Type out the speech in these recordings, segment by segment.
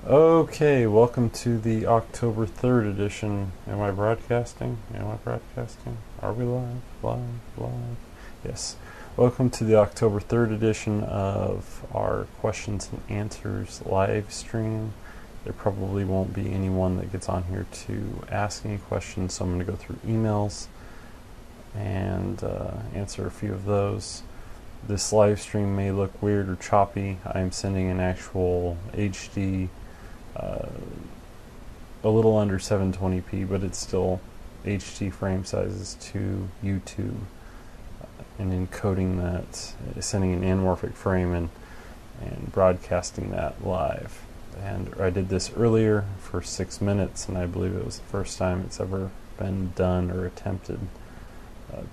Okay, welcome to the October 3rd edition. Am I broadcasting? Am I broadcasting? Are we live? Live? Yes. Welcome to the October 3rd edition of our questions and answers live stream. There probably won't be anyone that gets on here to ask any questions, so I'm going to go through emails and answer a few of those. This live stream may look weird or choppy. I'm sending an actual HD a little under 720p, but it's still HD frame sizes to YouTube, and encoding that, sending an anamorphic frame and broadcasting that live. And I did this earlier for 6 minutes, and I believe it was the first time it's ever been done or attempted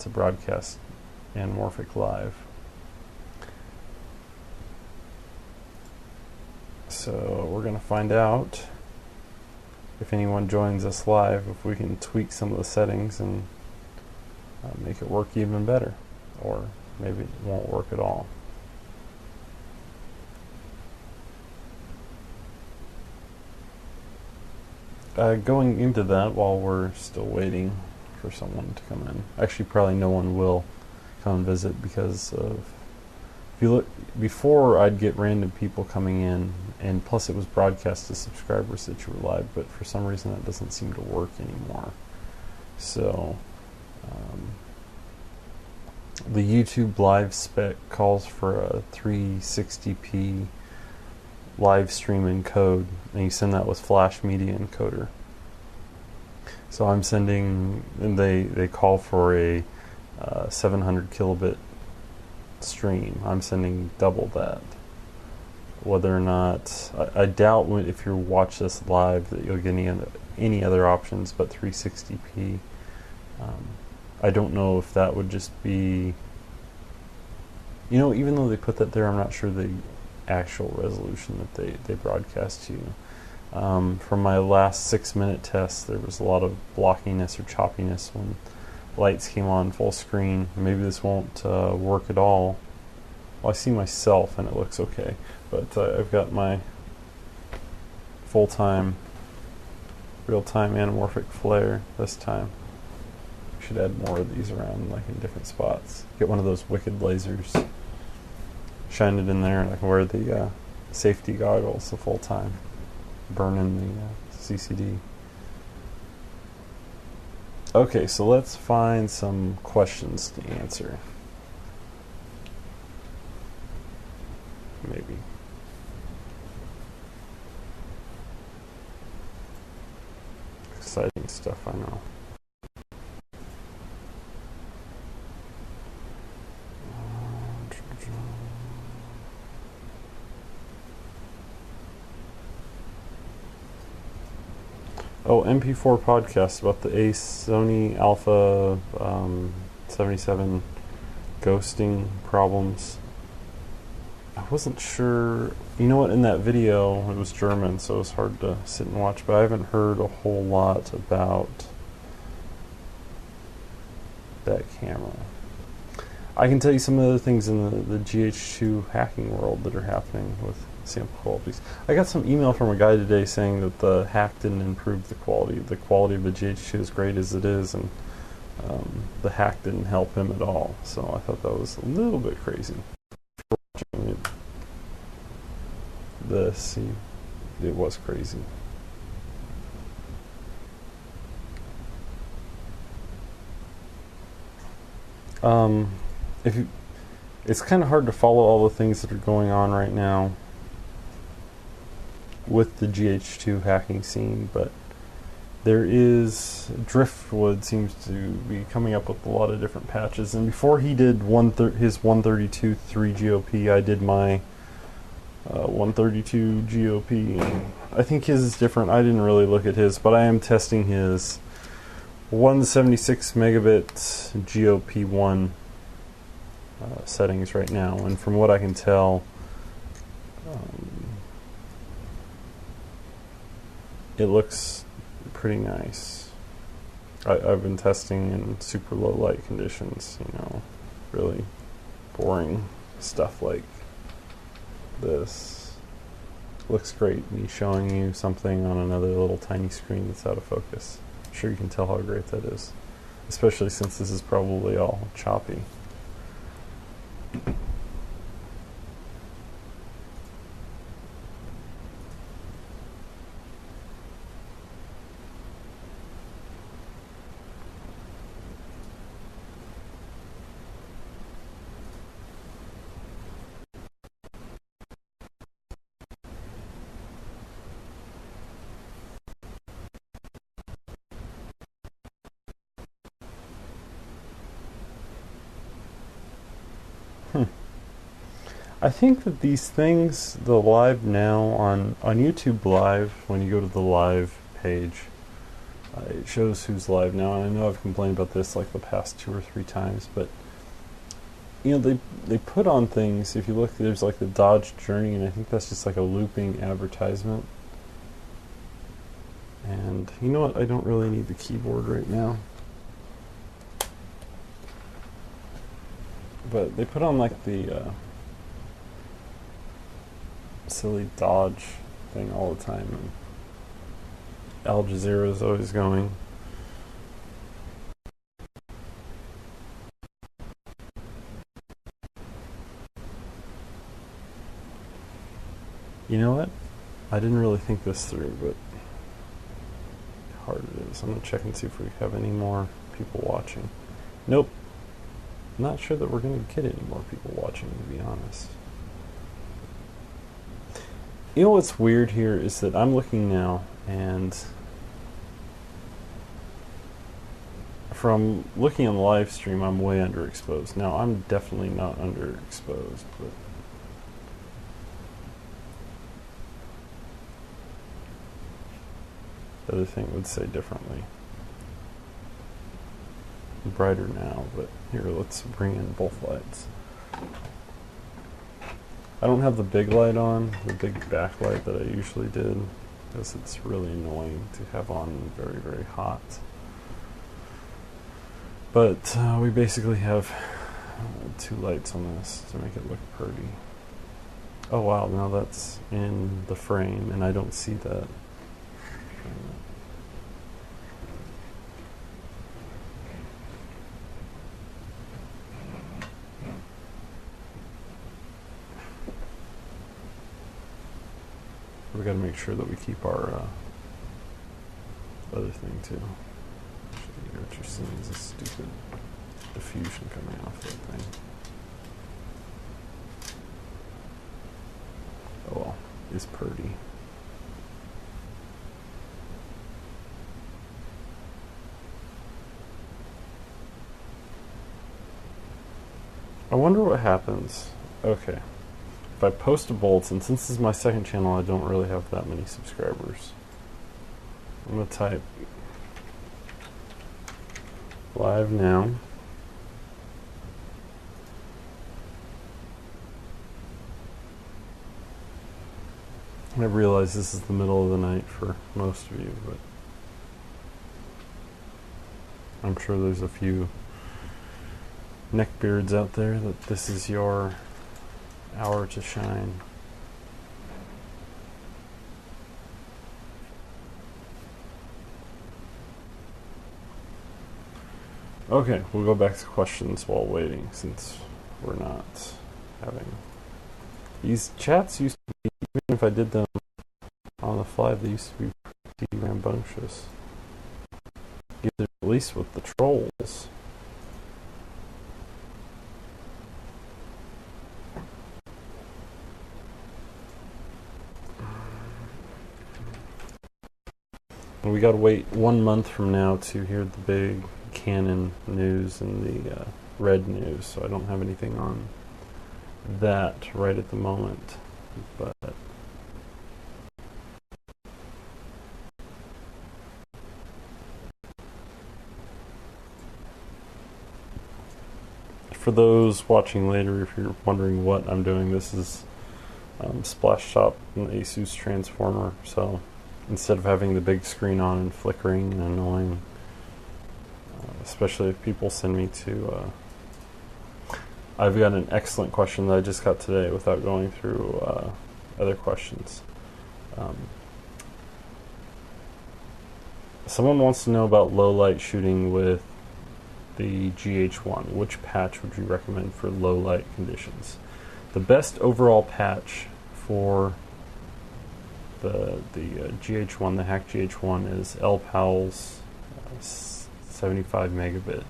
to broadcast anamorphic live. So we're going to find out if anyone joins us live, if we can tweak some of the settings and make it work even better, or maybe it won't work at all. Going into that, while we're still waiting for someone to come in, actually probably no one will come and visit, because of, if you look, before I'd get random people coming in, and plus it was broadcast to subscribers that you were live, but for some reason that doesn't seem to work anymore. So the YouTube live spec calls for a 360p live stream encode, and you send that with Flash Media Encoder. So I'm sending, and they call for a 700 kilobit stream. I'm sending double that. Whether or not, I doubt if you watch this live that you'll get any other options but 360p. I don't know if that would just be, even though they put that there, I'm not sure the actual resolution that they broadcast to you. From my last 6-minute test, there was a lot of blockiness or choppiness when lights came on full screen. Maybe this won't work at all. Well, I see myself and it looks okay, but I've got my full-time, real-time anamorphic flare this time. Should add more of these around, like in different spots. Get one of those wicked lasers, shine it in there, and I can wear the safety goggles the full time, burning the CCD. Okay, so let's find some questions to answer. Maybe. Exciting stuff, I know. Oh, MP4 podcast about the Sony Alpha 77 ghosting problems. I wasn't sure. You know what? In that video, it was German, so it was hard to sit and watch. But I haven't heard a whole lot about that camera. I can tell you some of the things in the GH2 hacking world that are happening with sample qualities. I got some email from a guy today saying that the hack didn't improve the quality. The quality of the GH2 is great as it is, and the hack didn't help him at all. So I thought that was a little bit crazy. It was crazy. It's kind of hard to follow all the things that are going on right now with the GH2 hacking scene, but there is, Driftwood seems to be coming up with a lot of different patches, and before he did his 132.3 GOP, I did my 132 GOP, and I think his is different. I didn't really look at his, but I am testing his 176 megabit GOP1 settings right now, and from what I can tell, it looks pretty nice. I've been testing in super low light conditions, really boring stuff like this. looks great, me showing you something on another little tiny screen that's out of focus. I'm sure you can tell how great that is, especially since this is probably all choppy. I think that these things, the live now on YouTube Live, when you go to the live page, it shows who's live now. And I know I've complained about this like the past 2 or 3 times, but you know, they put on things. If you look, there's like the Dodge Journey, and I think that's just like a looping advertisement. And you know what? I don't really need the keyboard right now. But they put on like the silly Dodge thing all the time, and Al Jazeera is always going. You know what? I didn't really think this through, but how hard it is. I'm gonna check and see if we have any more people watching. Nope. I'm not sure that we're gonna get any more people watching, to be honest. You know what's weird here is that I'm looking now, and from looking on the live stream, I'm way underexposed. Now, I'm definitely not underexposed, but the other thing would say differently. Brighter now, but here, let's bring in both lights. I don't have the big light on, the big backlight that I usually did, because it's really annoying to have on very, very hot. But we basically have 2 lights on this to make it look pretty. Oh wow, now that's in the frame, and I don't see that. We got to make sure that we keep our other thing too. Actually, what you're seeing is a stupid diffusion coming off that thing. Oh well, it's pretty. I wonder what happens. Okay. If I post a bolt, and since this is my second channel, I don't really have that many subscribers. I'm going to type live now. And I realize this is the middle of the night for most of you, but I'm sure there's a few neckbeards out there that this is your hour to shine. Okay, we'll go back to questions while waiting, since we're not having... These chats used to be, even if I did them on the fly, they used to be pretty rambunctious. Either at least with the trolls. We gotta wait 1 month from now to hear the big Canon news and the Red news, so I don't have anything on that right at the moment. But for those watching later, if you're wondering what I'm doing, this is Splash Top, an Asus transformer. So instead of having the big screen on and flickering and annoying, especially if people send me to... I've got an excellent question that I just got today without going through other questions. Um, someone wants to know about low light shooting with the GH1. Which patch would you recommend for low light conditions? The best overall patch for the GH1, the Hack GH1, is L Powell's 75 megabit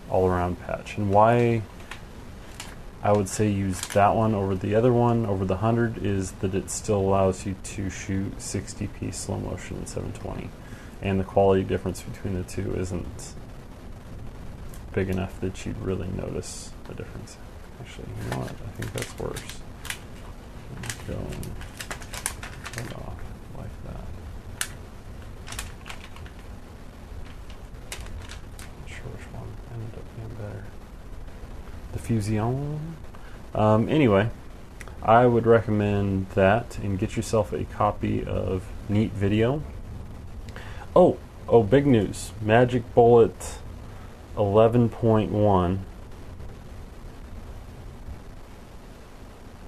all-around patch. And why I would say use that one over the other one, over the 100, is that it still allows you to shoot 60p slow motion in 720, and the quality difference between the two isn't big enough that you'd really notice the difference. Actually, you know what? I think that's worse. Go and off like that. Not sure which one ended up being better. Diffusion. Anyway, I would recommend that, and get yourself a copy of Neat Video. Oh, big news. Magic Bullet 11.1.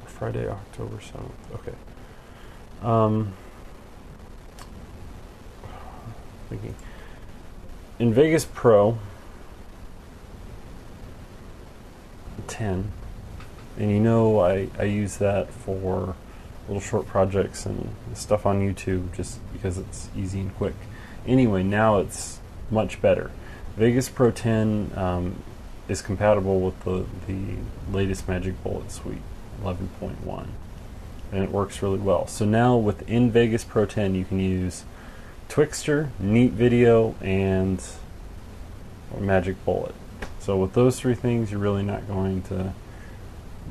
Friday, October 7th. Okay. Thinking. In Vegas Pro 10, and you know I use that for little short projects and stuff on YouTube just because it's easy and quick. Anyway, now it's much better. Vegas Pro 10 is compatible with the latest Magic Bullet Suite 11.1, and it works really well. So now within Vegas Pro 10 you can use Twixtor, Neat Video, and Magic Bullet. So with those three things, you're really not going to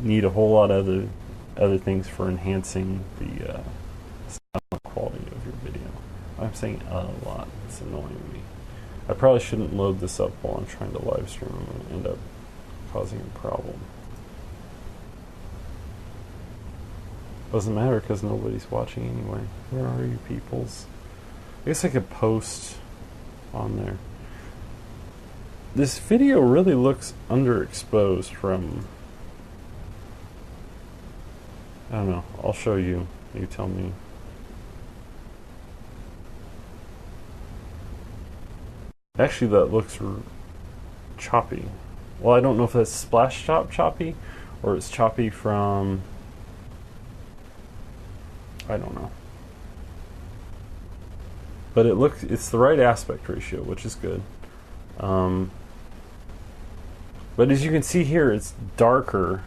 need a whole lot of other things for enhancing the sound quality of your video. I'm saying a lot. It's annoying me. I probably shouldn't load this up while I'm trying to live stream. I'm going to end up causing a problem. Doesn't matter because nobody's watching anyway. Where are you peoples? I guess I could post on there. This video really looks underexposed from... I don't know. I'll show you. You tell me. Actually, that looks choppy. Well, I don't know if that's splash top choppy or it's choppy from... I don't know. But it's the right aspect ratio, which is good. But as you can see here, it's darker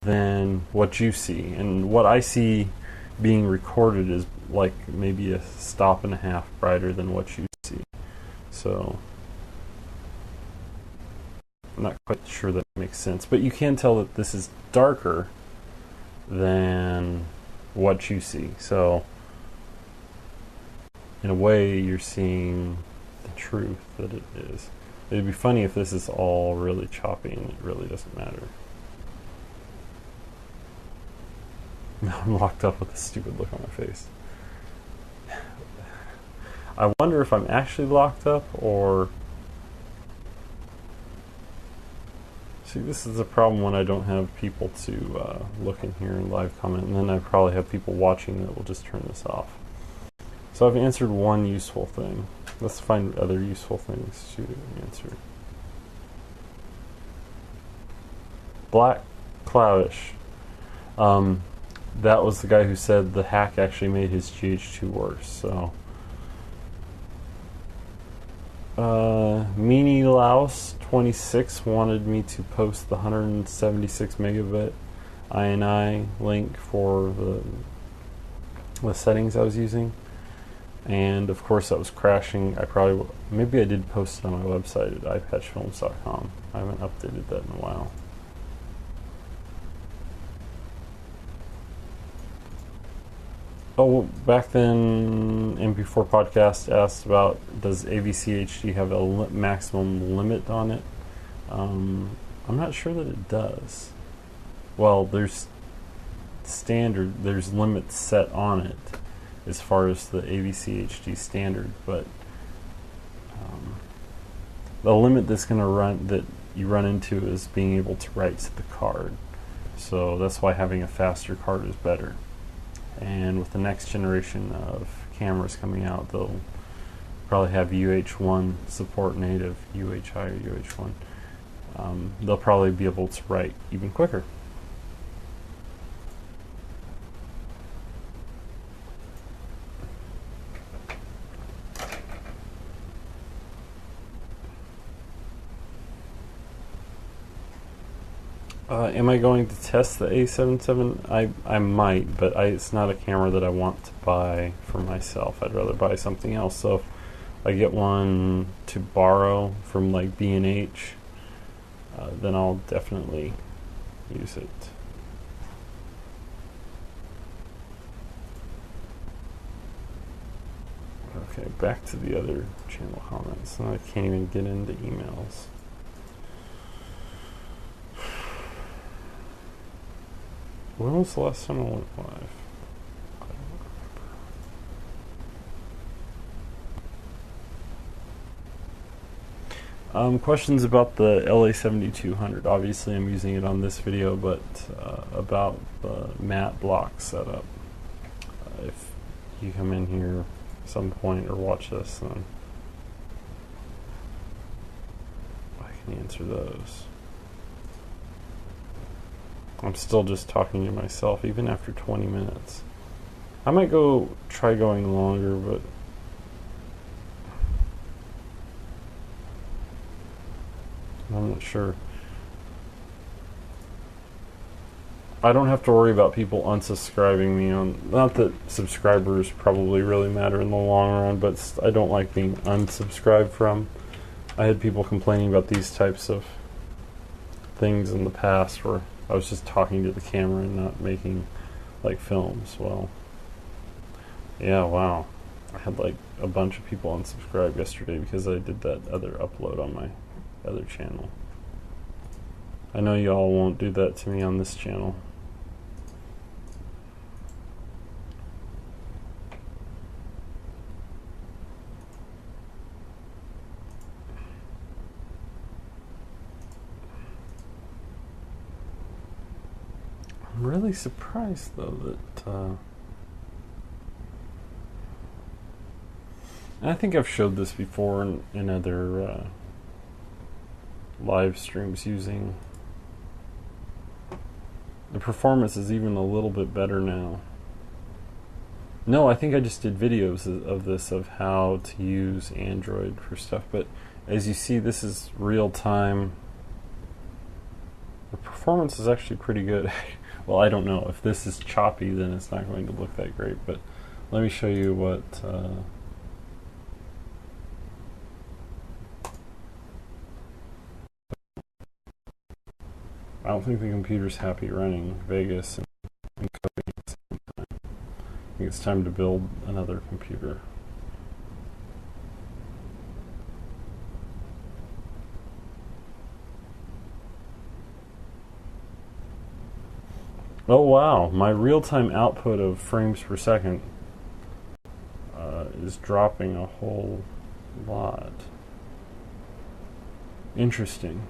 than what you see. And what I see being recorded is like maybe a stop and a half brighter than what you see. So I'm not quite sure that makes sense. But you can tell that this is darker than what you see. So in a way, you're seeing the truth that it is. It'd be funny if this is all really choppy and it really doesn't matter. Now I'm locked up with a stupid look on my face. I wonder if I'm actually locked up or... See, this is the problem when I don't have people to look in here and live comment, and then I probably have people watching that will just turn this off. So I've answered one useful thing. Let's find other useful things to answer. Black Cloudish. That was the guy who said the hack actually made his GH2 worse. So, Meanie Louse 26 wanted me to post the 176 megabit INI link for the settings I was using. And of course that was crashing. Maybe I did post it on my website at eyepatchfilms.com. I haven't updated that in a while. Oh, back then MP4 Podcast asked about, does AVC HD have a maximum limit on it? I'm not sure that it does. Well, there's limits set on it as far as the AVC HD standard, but the limit that you run into is being able to write to the card. So that's why having a faster card is better. and with the next generation of cameras coming out, they'll probably have UH1 support, native UHI or UH1. They'll probably be able to write even quicker. Am I going to test the A77? I might, but it's not a camera that I want to buy for myself. I'd rather buy something else. So if I get one to borrow from like B&H, then I'll definitely use it. Okay, back to the other channel comments. Now I can't even get into emails. When was the last time I went live? Questions about the LA7200. Obviously I'm using it on this video, but about the matte block setup. If you come in here at some point or watch this, then I can answer those. I'm still just talking to myself, even after 20 minutes. I might try going longer, but I'm not sure. I don't have to worry about people unsubscribing me not that subscribers probably really matter in the long run, but I don't like being unsubscribed from. I had people complaining about these types of things in the past where I was just talking to the camera and not making like films. Well, yeah, wow. I had like a bunch of people unsubscribe yesterday because I did that other upload on my other channel. I know y'all won't do that to me on this channel. I'm really surprised though that I think I've showed this before in other live streams using the performance is even a little bit better now. No, I think I just did videos of this, of how to use Android for stuff, but as you see, this is real time. The performance is actually pretty good. Well, I don't know. If this is choppy, then it's not going to look that great, but let me show you what I don't think the computer's happy running Vegas and coding at the same time. I think it's time to build another computer. Oh wow, my real-time output of frames per second is dropping a whole lot. Interesting.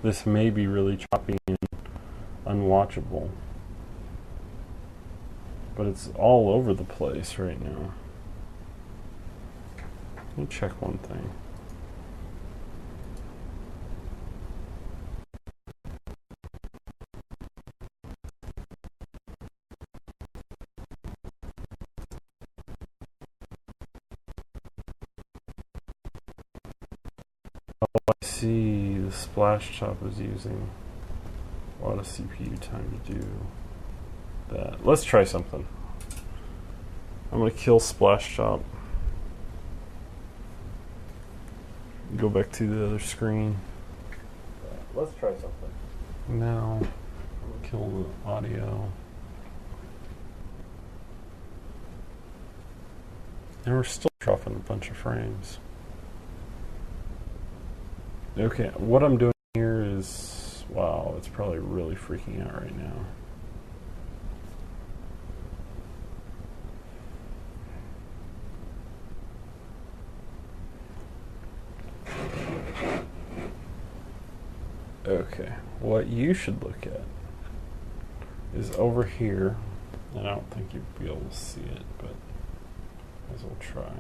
This may be really choppy and unwatchable, but it's all over the place right now. Let me check one thing. I see the Splash Top is using a lot of CPU time to do that. Let's try something. I'm going to kill Splash Top. Go back to the other screen. Let's try something. Now, kill the audio. And we're still dropping a bunch of frames. Okay, what I'm doing here is, wow, it's probably really freaking out right now. Okay, what you should look at is over here And I don't think you'd be able to see it, but as we'll try.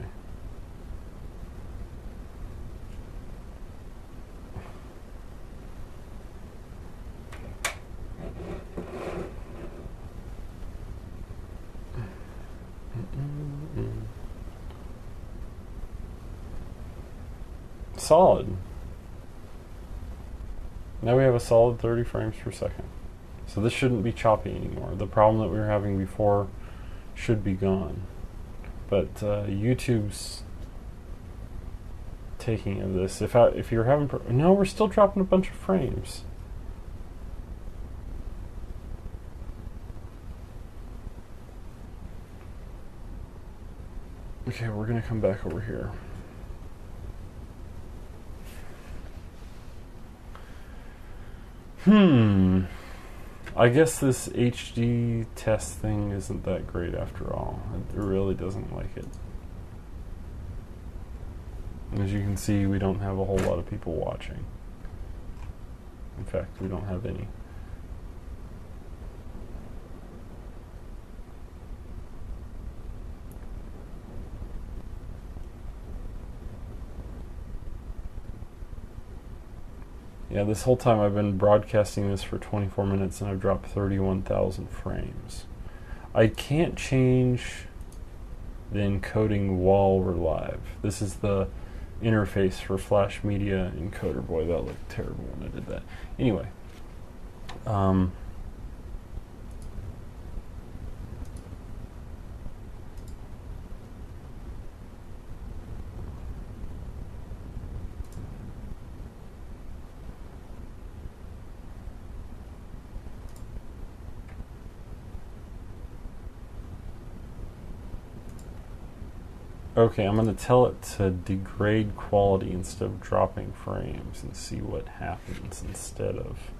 Solid. Now we have a solid 30 frames per second. So this shouldn't be choppy anymore. The problem that we were having before should be gone. But YouTube's taking of this. If you're having no, we're still dropping a bunch of frames. Okay, we're gonna come back over here. I guess this HD test thing isn't that great after all. It really doesn't like it. As you can see, we don't have a whole lot of people watching. In fact, we don't have any. Yeah, this whole time I've been broadcasting this for 24 minutes and I've dropped 31,000 frames. I can't change the encoding while we're live. This is the interface for Flash Media Encoder. Boy, that looked terrible when I did that. Anyway. Okay, I'm going to tell it to degrade quality instead of dropping frames and see what happens instead of...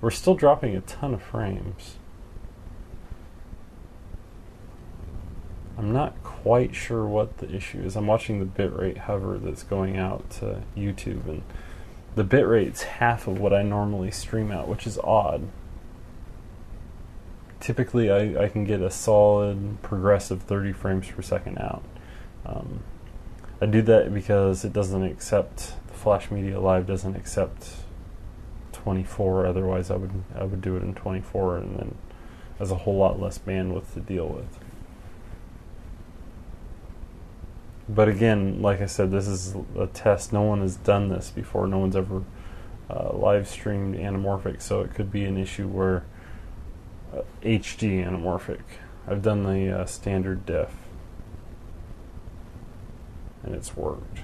We're still dropping a ton of frames. I'm not quite sure what the issue is. I'm watching the bitrate hover that's going out to YouTube, and the bitrate's half of what I normally stream out, which is odd. Typically, I can get a solid, progressive 30 frames per second out. I do that because it doesn't accept, the Flash Media Live doesn't accept 24, otherwise I would do it in 24, and then there's a whole lot less bandwidth to deal with. But again, like I said, this is a test. No one has done this before. No one's ever live streamed anamorphic, so it could be an issue where HD anamorphic. I've done the standard def, and it's worked.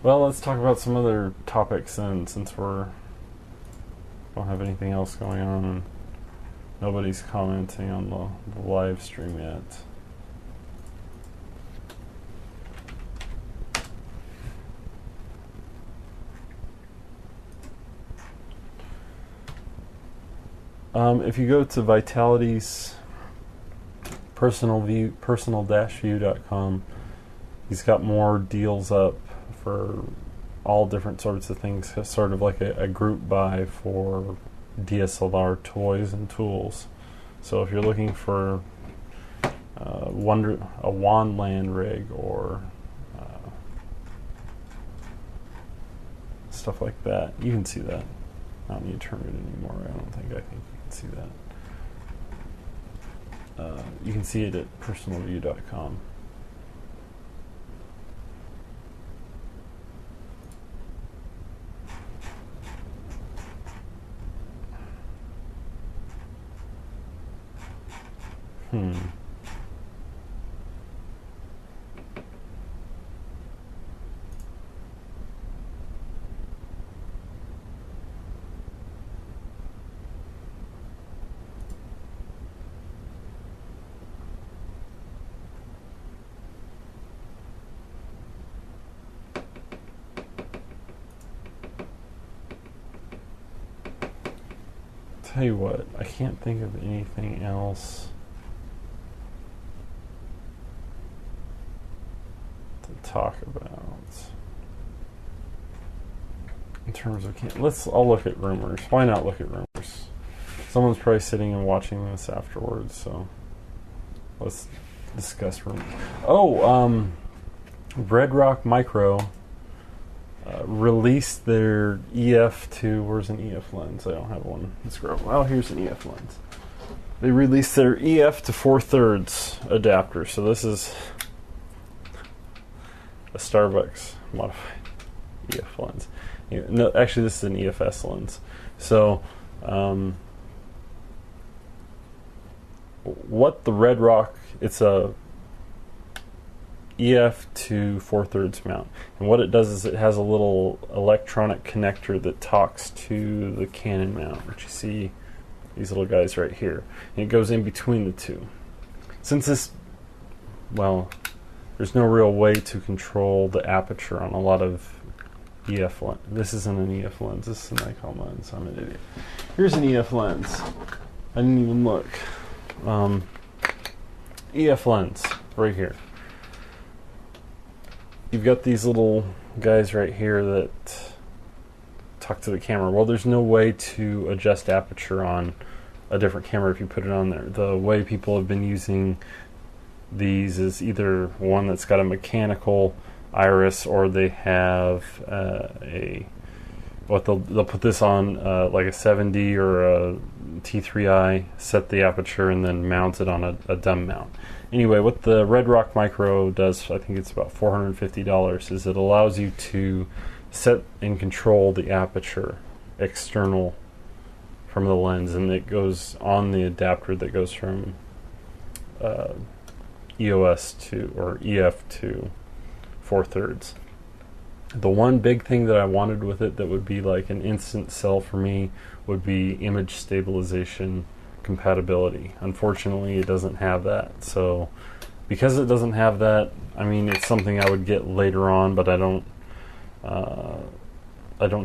Well, let's talk about some other topics then, since we don't have anything else going on and nobody's commenting on the live stream yet. If you go to Vitality's personal-view.com, he's got more deals up for all different sorts of things, sort of like a group buy for DSLR toys and tools. So if you're looking for a Wandland rig or stuff like that, you can see that. I don't need to turn it anymore. I think you can see that. You can see it at personalview.com. Tell you what, I can't think of anything else to talk about in terms of I'll look at rumors. Why not look at rumors? Someone's probably sitting and watching this afterwards, so let's discuss. Red Rock Micro released their EF2. Where's an EF lens? I don't have one. Let's go. Well, here's an EF lens. They released their EF to 4/3 adapter. So this is a Starbucks modified EF lens. No, actually, this is an EFS lens. So, what the Red Rock, it's a EF to 4/3 mount, and what it does is it has a little electronic connector that talks to the Canon mount, which you see these little guys right here, and it goes in between the two. Since this, well, there's no real way to control the aperture on a lot of EF lens. This isn't an EF lens, this is a Nikon lens. I'm an idiot. Here's an EF lens. I didn't even look. EF lens right here. You've got these little guys right here that talk to the camera. Well, there's no way to adjust aperture on a different camera if you put it on there. The way people have been using these is either one that's got a mechanical iris, or they have they'll put this on like a 7D or a T3i, set the aperture, and then mount it on a dumb mount. Anyway, what the Red Rock Micro does, I think it's about $450, is it allows you to set and control the aperture external from the lens, and it goes on the adapter that goes from EOS to, or EF to 4/3. The one big thing that I wanted with it that would be like an instant sell for me would be image stabilization compatibility. Unfortunately, it doesn't have that. So because it doesn't have that, I mean, it's something I would get later on, but I don't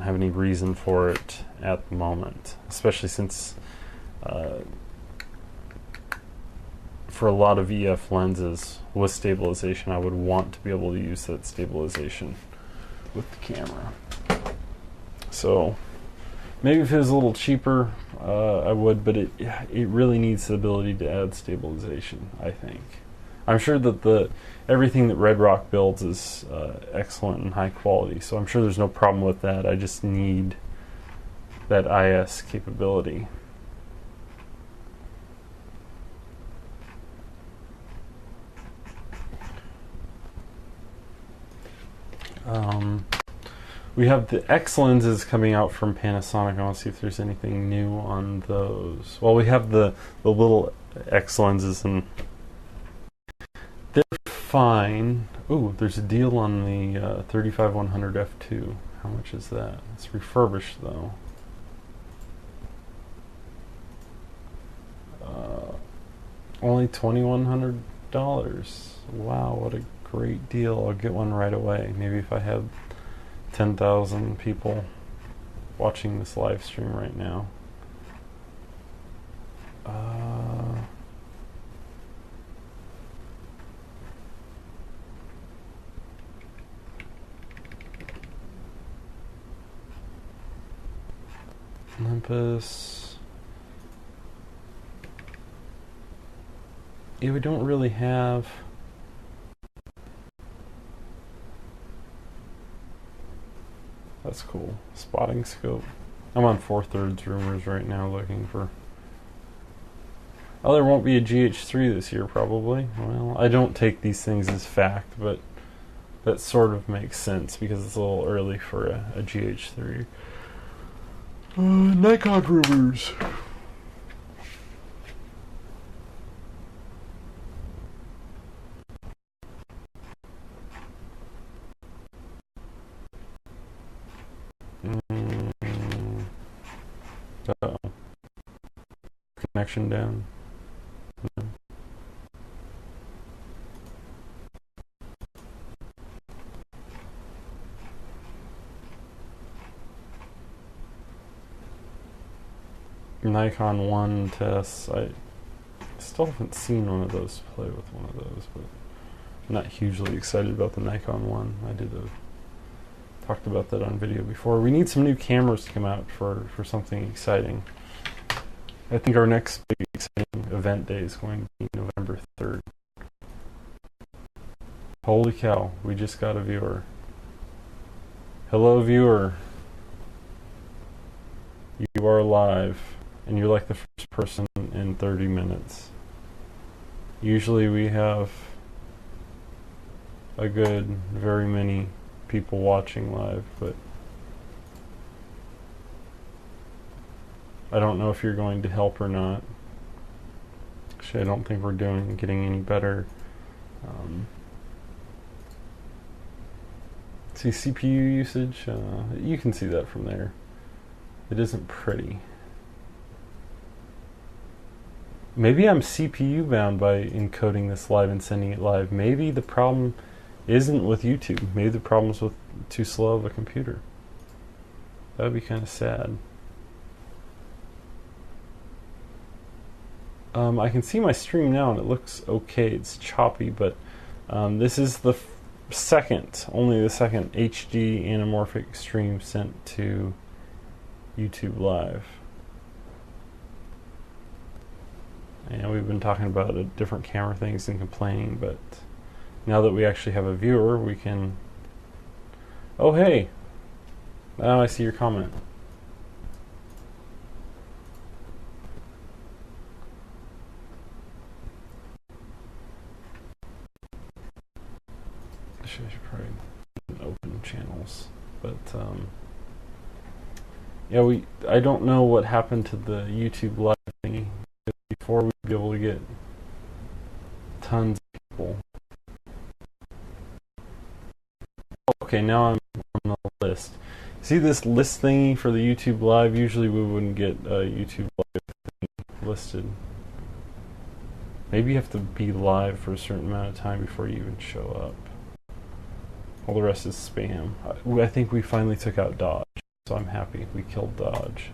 have any reason for it at the moment, especially since for a lot of EF lenses with stabilization, I would want to be able to use that stabilization with the camera. So maybe if it was a little cheaper, I would, but it really needs the ability to add stabilization, I think. I'm sure that everything that Red Rock builds is excellent and high quality, so I'm sure there's no problem with that. I just need that IS capability. We have the X lenses coming out from Panasonic. I want to see if there's anything new on those. Well, we have the little X lenses, and they're fine. Ooh, there's a deal on the 35-100 f2. How much is that? It's refurbished though. Only $2,100. Wow, what a great deal. I'll get one right away. Maybe if I have 10,000 people watching this live stream right now. Olympus. Yeah, we don't really have. That's cool. Spotting scope. I'm on 4/3 rumors right now looking for. Oh, there won't be a GH3 this year, probably. Well, I don't take these things as fact, but that sort of makes sense because it's a little early for a GH3. Nikon rumors. Uh-oh. Connection down. No. Nikon 1 tests. I still haven't seen one of those, play with one of those, but I'm not hugely excited about the Nikon 1. I talked about that on video before. We need some new cameras to come out for something exciting. I think our next big exciting event day is going to be November 3rd. Holy cow, we just got a viewer. Hello, viewer. You are live, and you're like the first person in 30 minutes. Usually we have a good, very many people watching live, but I don't know if you're going to help or not. Actually, I don't think we're getting any better. See CPU usage? You can see that from there. It isn't pretty. Maybe I'm CPU bound by encoding this live and sending it live. Maybe the problem isn't with YouTube. Maybe the problem's with too slow of a computer. That would be kind of sad. I can see my stream now and it looks okay. It's choppy, but this is the only the second HD anamorphic stream sent to YouTube Live. And we've been talking about different camera things and complaining, but now that we actually have a viewer, we can... Oh, hey! Now I see your comment. I should probably open channels, but yeah, I don't know what happened to the YouTube Live thingy. Before we'd be able to get tons of people. Okay, now I'm on the list. See this list thingy for the YouTube Live? Usually we wouldn't get YouTube Live thing listed. Maybe you have to be live for a certain amount of time before you even show up. All the rest is spam. I think we finally took out Dodge, so I'm happy we killed Dodge.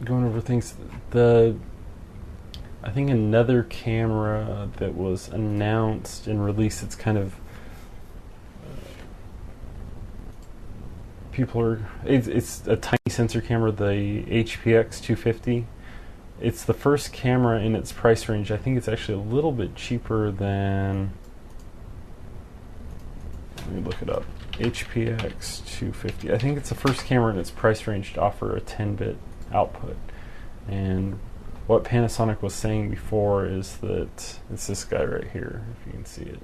Going over things, I think another camera that was announced and released, it's kind of it's a tiny sensor camera, the HPX 250. It's the first camera in its price range. I think it's actually a little bit cheaper than, let me look it up, HPX 250. I think it's the first camera in its price range to offer a 10-bit output. And what Panasonic was saying before is that it's this guy right here, if you can see it.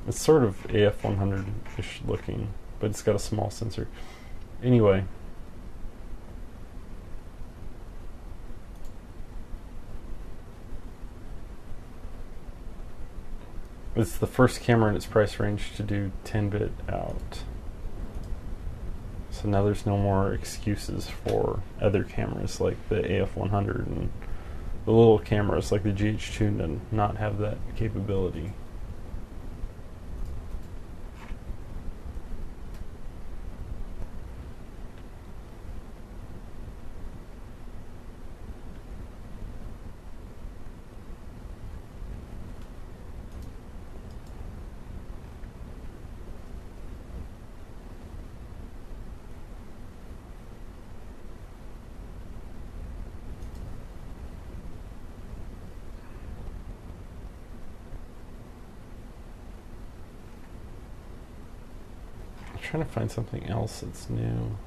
It's sort of AF100-ish looking, but it's got a small sensor. Anyway, it's the first camera in its price range to do 10-bit out. So now there's no more excuses for other cameras like the AF100 and the little cameras like the GH2 to not have that capability. Trying to find something else that's new.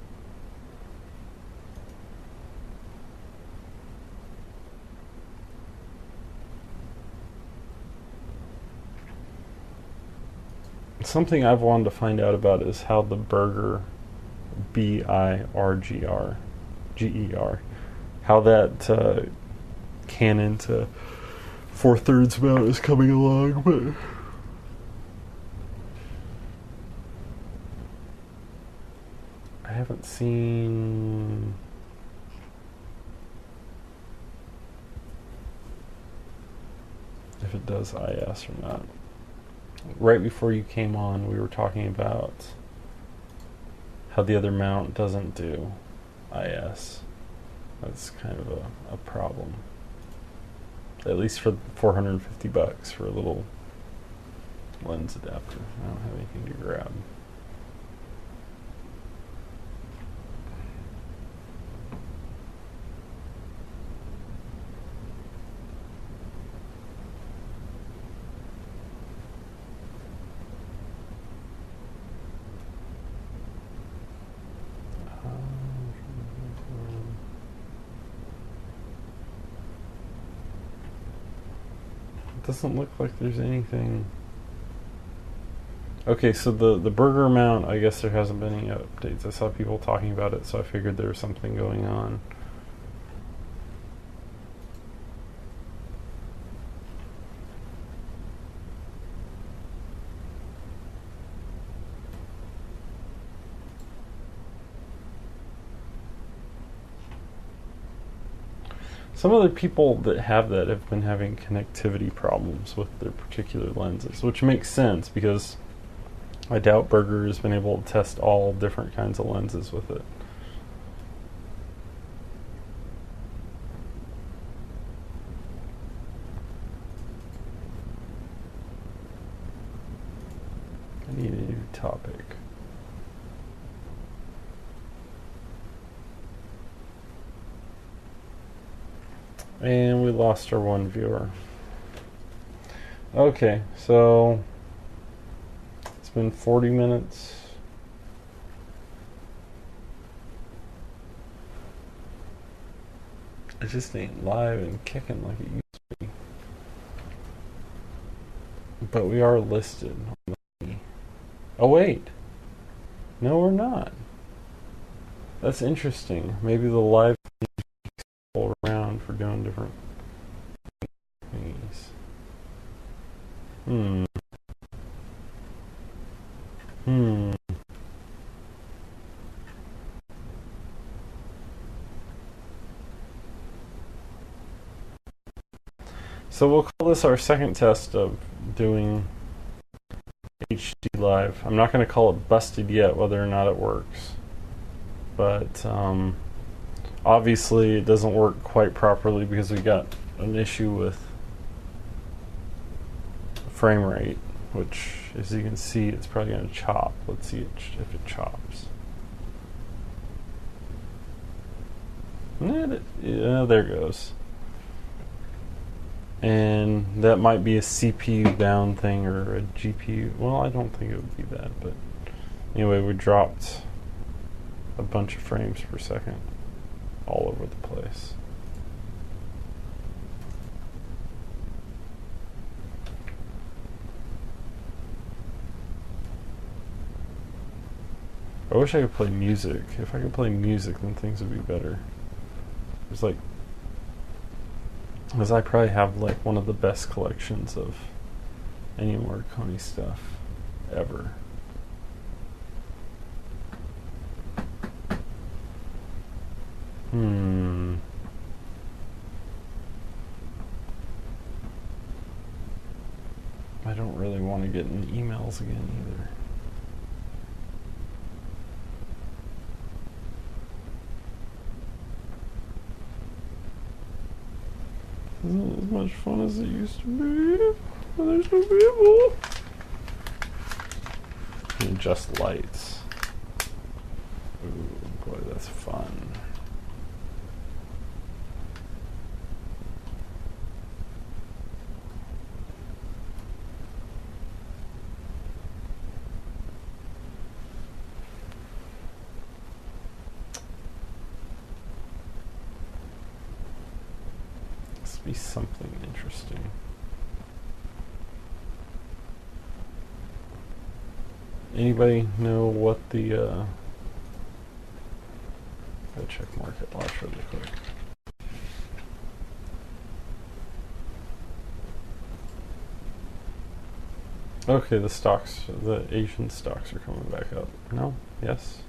Something I've wanted to find out about is how the Burger BIRGR, how that Canon to 4/3 mount is coming along, but I haven't seen if it does IS or not. Right before you came on, we were talking about how the other mount doesn't do IS. That's kind of a problem. At least for $450 for a little lens adapter. I don't have anything to grab. Doesn't look like there's anything. Okay, so the burger mount, I guess there hasn't been any updates. I saw people talking about it, so I figured there was something going on. Some of the people that have that have been having connectivity problems with their particular lenses, which makes sense because I doubt Burger has been able to test all different kinds of lenses with it. I need a new topic. And we lost our one viewer. Okay, so it's been 40 minutes. It just ain't live and kicking like it used to be. But we are listed. Oh wait. No, we're not. That's interesting. Maybe the live people around for doing different things. So we'll call this our second test of doing HD Live. I'm not going to call it busted yet, whether or not it works. But obviously it doesn't work quite properly because we got an issue with frame rate, which, as you can see, it's probably going to chop. Let's see if it chops. Yeah, there it goes. And that might be a CPU down thing or a GPU. Well, I don't think it would be that, but anyway, we dropped a bunch of frames per second all over the place. I wish I could play music. If I could play music, then things would be better. There's like, because I probably have like one of the best collections of any Morricone stuff ever. I don't really want to get in emails again either. Isn't as much fun as it used to be. There's no people. And adjust lights. Ooh, boy, that's fun. Be something interesting. Anybody know what the gotta check market watch really quick. Okay, the stocks, the Asian stocks are coming back up. No? Yes?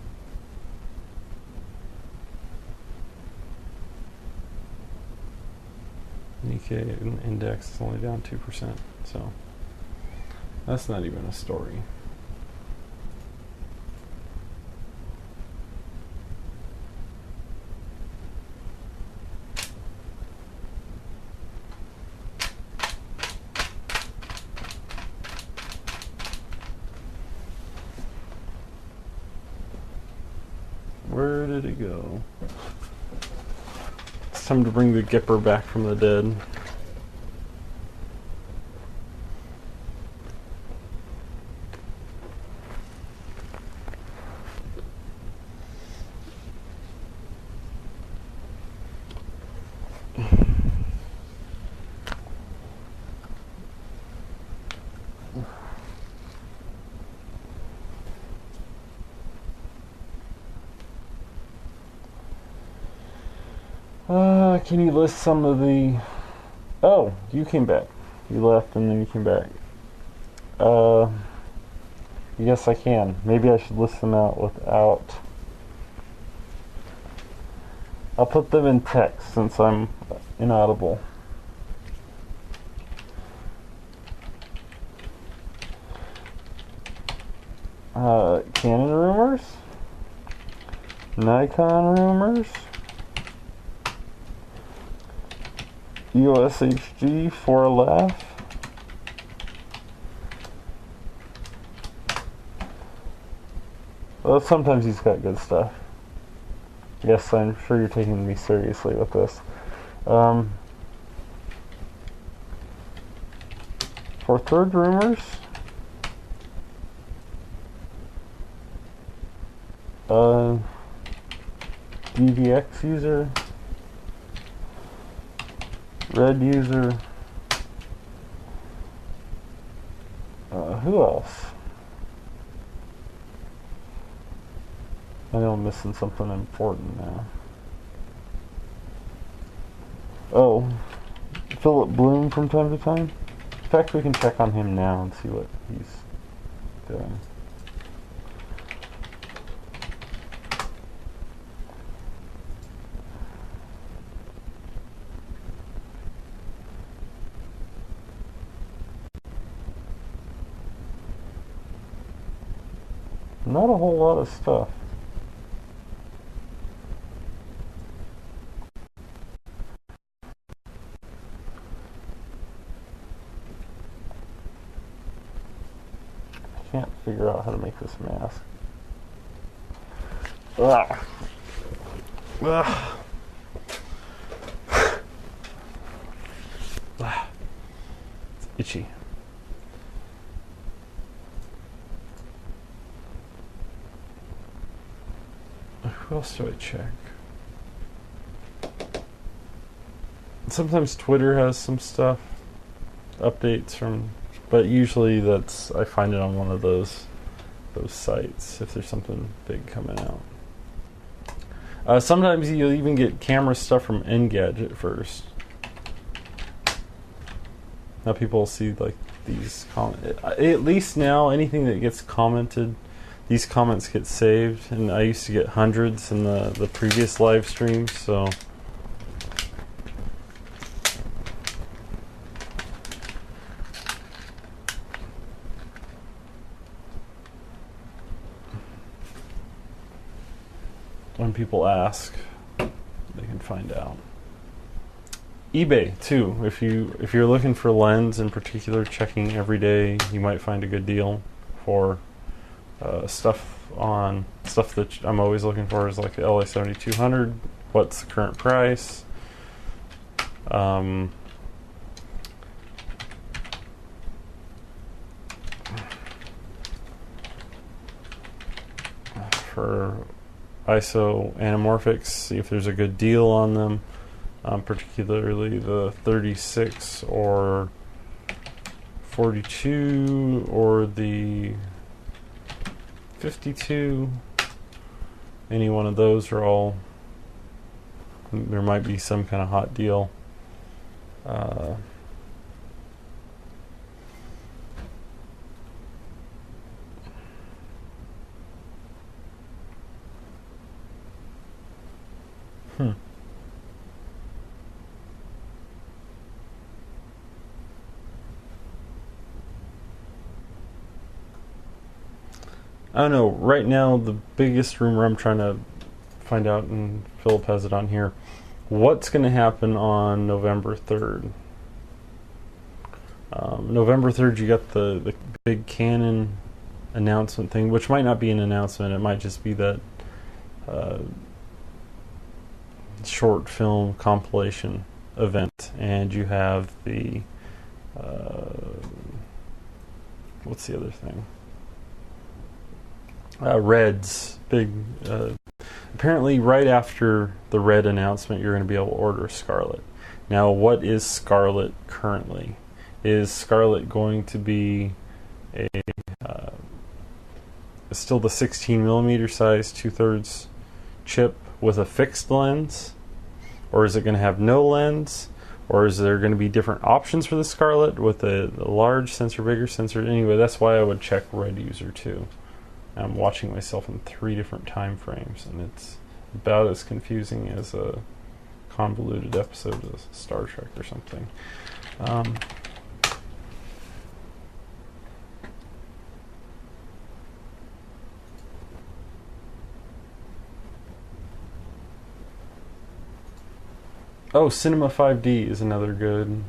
Nikkei index is only down 2%, so that's not even a story. Where did it go? It's time to bring the Gipper back from the dead. Can you list some of the... Oh, you came back. You left and then you came back. Yes, I can. Maybe I should list them out without... I'll put them in text since I'm inaudible. Canon rumors? Nikon rumors? EOS HG 4LF. Well, sometimes he's got good stuff. Yes, I'm sure you're taking me seriously with this. For third rumors, DVX user, Red user, who else? I know I'm missing something important now. Oh, Philip Bloom from time to time. In fact, we can check on him now and see what he's doing. Not a whole lot of stuff. I can't figure out how to make this mask. Ugh. Ugh. It's itchy. Who else do I check? Sometimes Twitter has some stuff, updates from, but usually that's, I find it on one of those sites if there's something big coming out. Sometimes you'll even get camera stuff from Engadget first. Now people see like these at least now anything that gets commented, these comments get saved, and I used to get hundreds in the previous live streams, so when people ask, they can find out. eBay too. If you're looking for lens in particular, checking every day, you might find a good deal for stuff that I'm always looking for is like the LA7200. What's the current price? For ISO anamorphics, see if there's a good deal on them, particularly the 36 or 42 or the 52. Any one of those are all, there might be some kind of hot deal. I don't know. Right now, the biggest rumor I'm trying to find out, and Philip has it on here, what's going to happen on November 3rd? November 3rd, you got the big Canon announcement thing, which might not be an announcement. It might just be that uh, short film compilation event, and you have the what's the other thing? Red's big. Apparently, right after the Red announcement, you're going to be able to order Scarlet. Now, what is Scarlet currently? Is Scarlet going to be a still the 16mm size 2/3 chip with a fixed lens, or is it going to have no lens, or is there going to be different options for the Scarlet with a large sensor, bigger sensor? Anyway, that's why I would check Red user too. I'm watching myself in 3 different time frames, and it's about as confusing as a convoluted episode of Star Trek or something. Oh, Cinema 5D is another good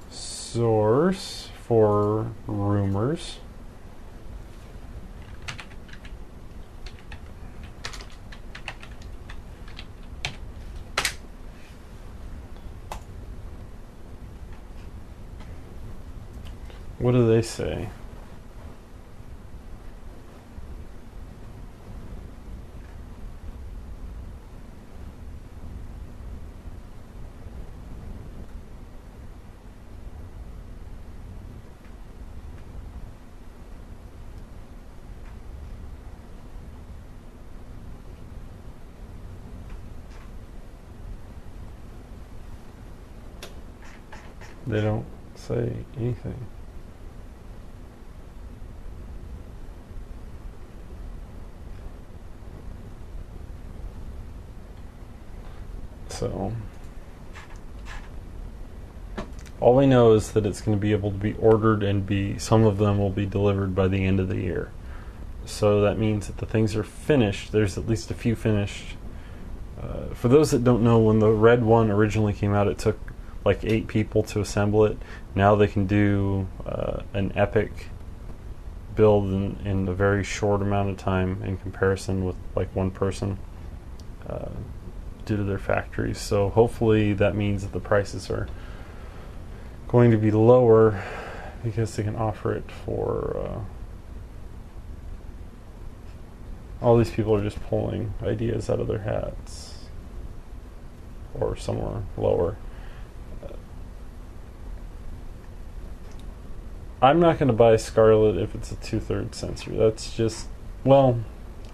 source for rumors. What do they say? They don't say anything. So, all we know is that it's going to be able to be ordered, and some of them will be delivered by the end of the year. So that means that the things are finished. There's at least a few finished. For those that don't know, when the Red one originally came out, it took like 8 people to assemble it. Now they can do an epic build in a very short amount of time in comparison with like one person due to their factories. So hopefully that means that the prices are going to be lower because they can offer it for all these people are just pulling ideas out of their hats or somewhere lower. I'm not going to buy Scarlet if it's a 2/3 sensor. That's just, well,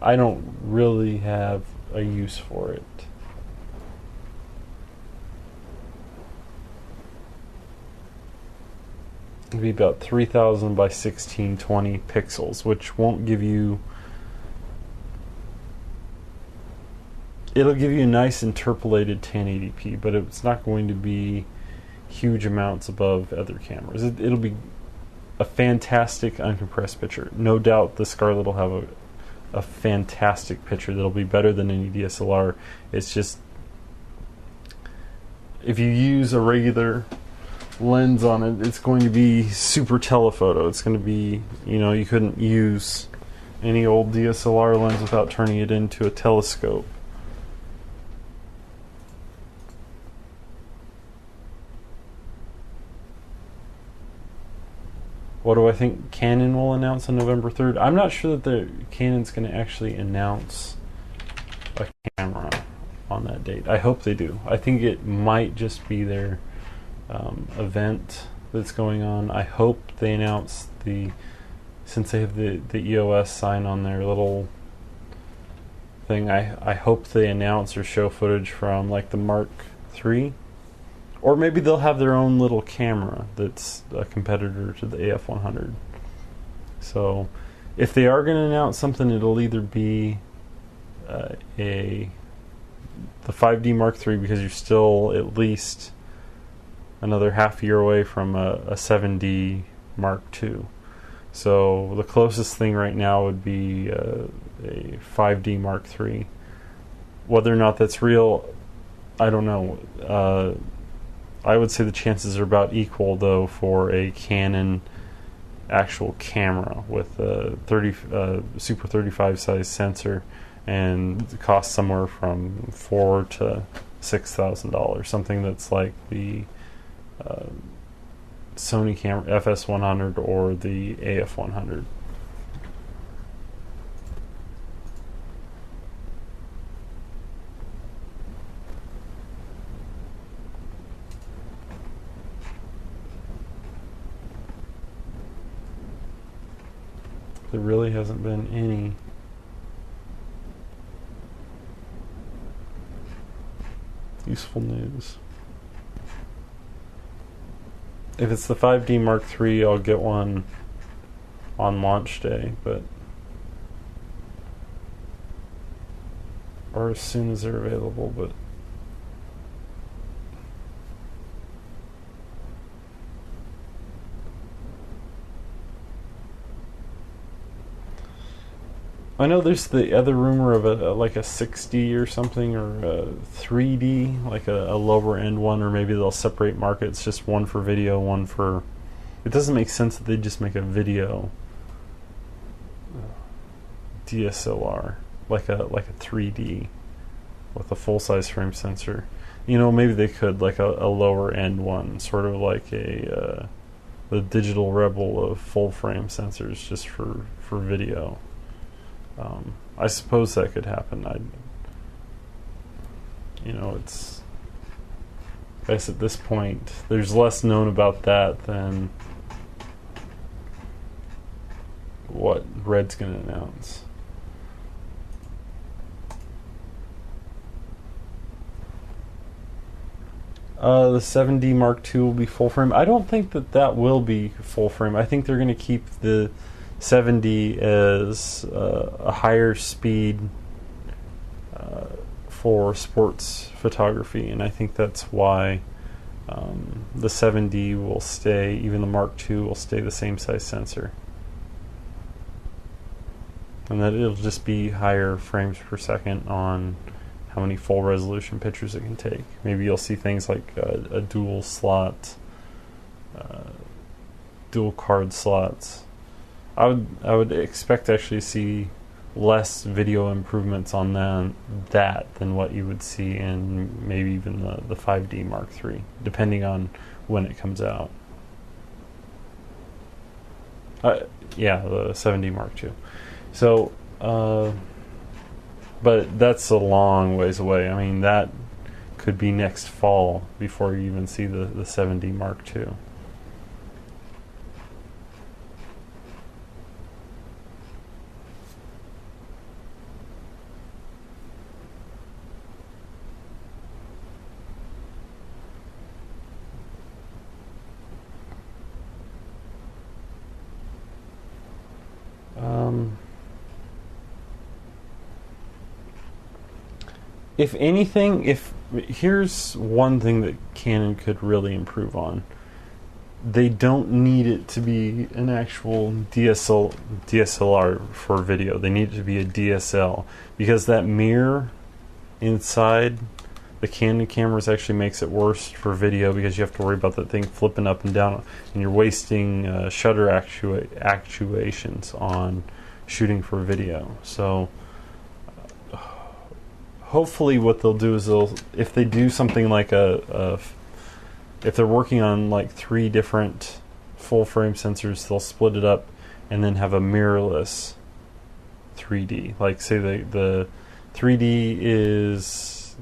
I don't really have a use for it. It'd be about 3000 by 1620 pixels, which won't give you. It'll give you a nice interpolated 1080p, but it's not going to be huge amounts above other cameras. It'll be a fantastic uncompressed picture. No doubt the Scarlet will have a fantastic picture that'll be better than any DSLR. It's just, if you use a regular lens on it, it's going to be super telephoto. It's going to be, you couldn't use any old DSLR lens without turning it into a telescope. What do I think Canon will announce on November 3rd? I'm not sure that Canon's going to actually announce a camera on that date. I hope they do. I think it might just be their event that's going on. I hope they announce since they have the EOS sign on their little thing, I hope they announce or show footage from like the Mark III. Or maybe they'll have their own little camera that's a competitor to the AF100. So if they are going to announce something, it'll either be the 5D Mark III, because you're still at least another half year away from a 7D Mark II. So the closest thing right now would be a 5D Mark III. Whether or not that's real, I don't know. I would say the chances are about equal, though, for a Canon actual camera with a Super 35 size sensor and it costs somewhere from $4,000 to $6,000. Something that's like the Sony camera FS100 or the AF100. There really hasn't been any useful news. If it's the 5D Mark III, I'll get one on launch day, or as soon as they're available, but I know there's the other rumor of like a 6D or something, or a 3D, like a lower end one, or maybe they'll separate markets, just one for video, one for... It doesn't make sense that they just make a video DSLR, like a 3D with a full-size frame sensor. You know, maybe they could, like a lower end one, sort of like the Digital Rebel of full frame sensors, just for video. I suppose that could happen. It's... I guess at this point, there's less known about that than what Red's going to announce. The 7D Mark II will be full frame. I don't think that will be full frame. I think they're going to keep the 7D as a higher speed for sports photography, and I think that's why the 7D will stay, even the Mark II will stay the same size sensor, and that it'll just be higher frames per second on how many full resolution pictures it can take. Maybe you'll see things like a dual slot, dual card slots. I would expect to actually see less video improvements on that than what you would see in maybe even the 5D Mark III, depending on when it comes out. Yeah, the 7D Mark II. So, but that's a long ways away. I mean, that could be next fall before you even see the 7D Mark II. If anything, here's one thing that Canon could really improve on. They don't need it to be an actual DSLR for video. They need it to be a DSL, because that mirror inside the Canon cameras actually makes it worse for video, because you have to worry about that thing flipping up and down, and you're wasting shutter actuations on shooting for video. So hopefully what they'll do is if they do something like if they're working on like 3 different full frame sensors, they'll split it up and then have a mirrorless 3D. Like say the 3D is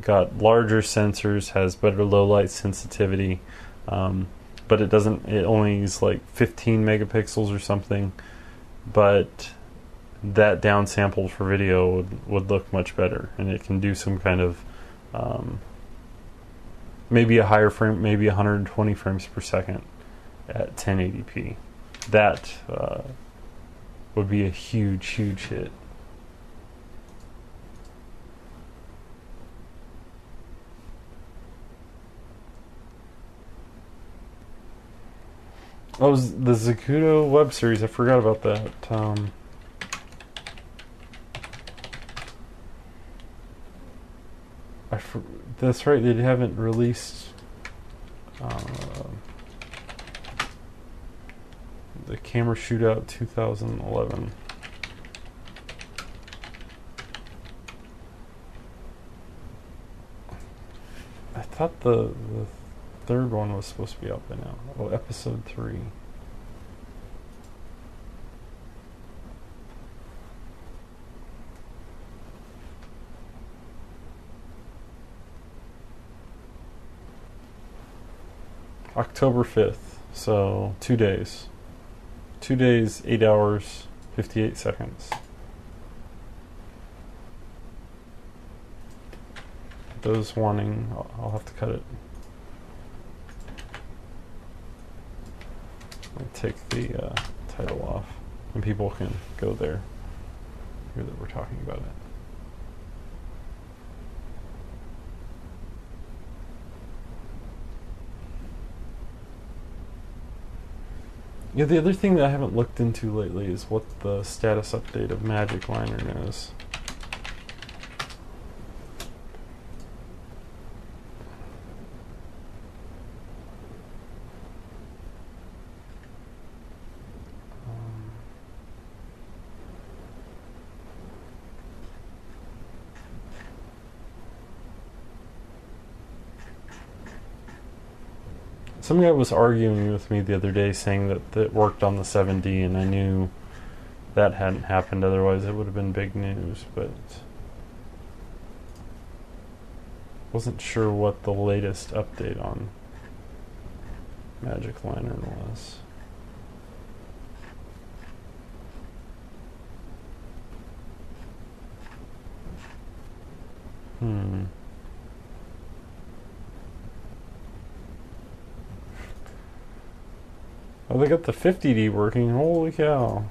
got larger sensors, has better low light sensitivity, but it only is like 15 megapixels or something, but that downsampled for video would look much better, and it can do some kind of maybe a higher frame, maybe 120 frames per second at 1080p. That would be a huge hit. Oh, the Zacuto web series, I forgot about that. That's right, they haven't released the Camera Shootout 2011. thought the third one was supposed to be out by now. Oh, episode 3. October 5th, so 2 days. 2 days, 8 hours, 58 seconds. Those wanting, I'll have to cut it. I'll take the title off, and people can go there, hear that we're talking about it. Yeah, the other thing that I haven't looked into lately is what the status update of Magic Lantern is. Some guy was arguing with me the other day saying that it worked on the 7D, and I knew that hadn't happened, otherwise it would have been big news, but wasn't sure what the latest update on Magic Lantern was. Oh, they got the 50D working. Holy cow.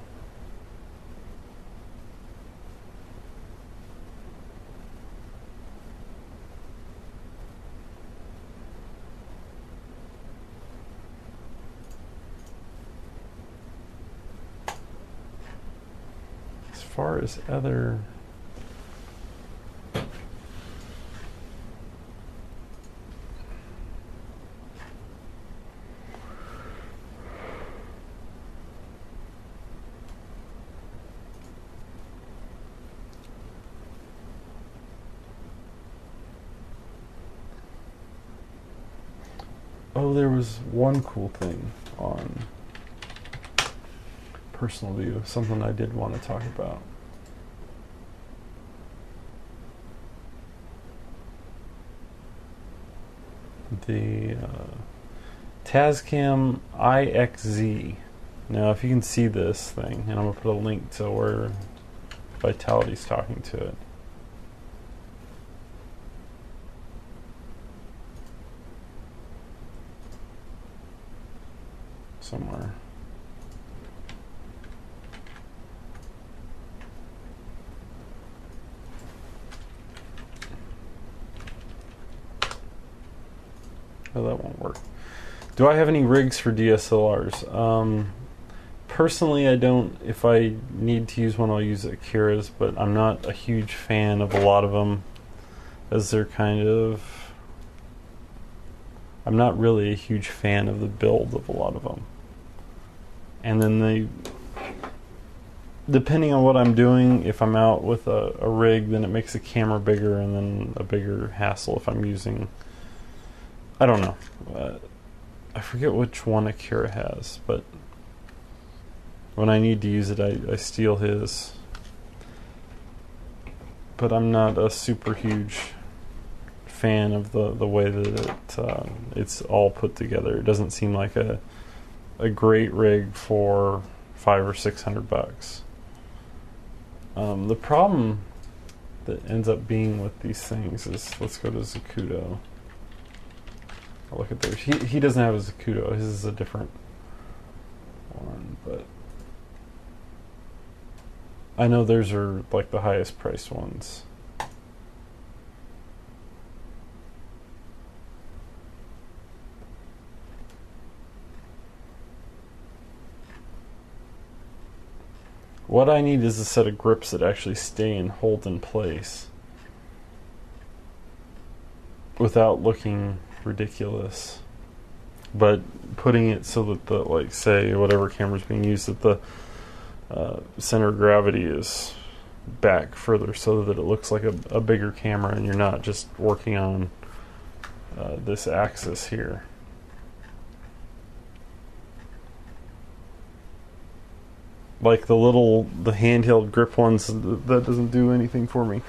As far as other... Oh, there was one cool thing on personal view, something I did want to talk about. The Tascam IXZ. Now, if you can see this thing, and I'm going to put a link to where Vitality's talking to it. Somewhere. Oh, that won't work. Do I have any rigs for DSLRs? Personally, I don't. If I need to use one, I'll use Akira's, but I'm not a huge fan of a lot of them, as they're kind of... I'm not really a huge fan of the build of a lot of them. And then they, depending on what I'm doing, if I'm out with a rig, then it makes the camera bigger, and then a bigger hassle if I'm using, I don't know. I forget which one Akira has, but when I need to use it, I steal his. But I'm not a super huge fan of the way that it's all put together. It doesn't seem like a great rig for $500 or $600. The problem that ends up being with these things is, let's go to Zacuto. I'll look at theirs. He doesn't have a Zacuto. His is a different one, but I know theirs are like the highest priced ones. What I need is a set of grips that actually stay and hold in place without looking ridiculous, but putting it so that the, like, say whatever camera's being used, that the center of gravity is back further so that it looks like a bigger camera, and you're not just working on this axis here. Like the handheld grip ones, that doesn't do anything for me.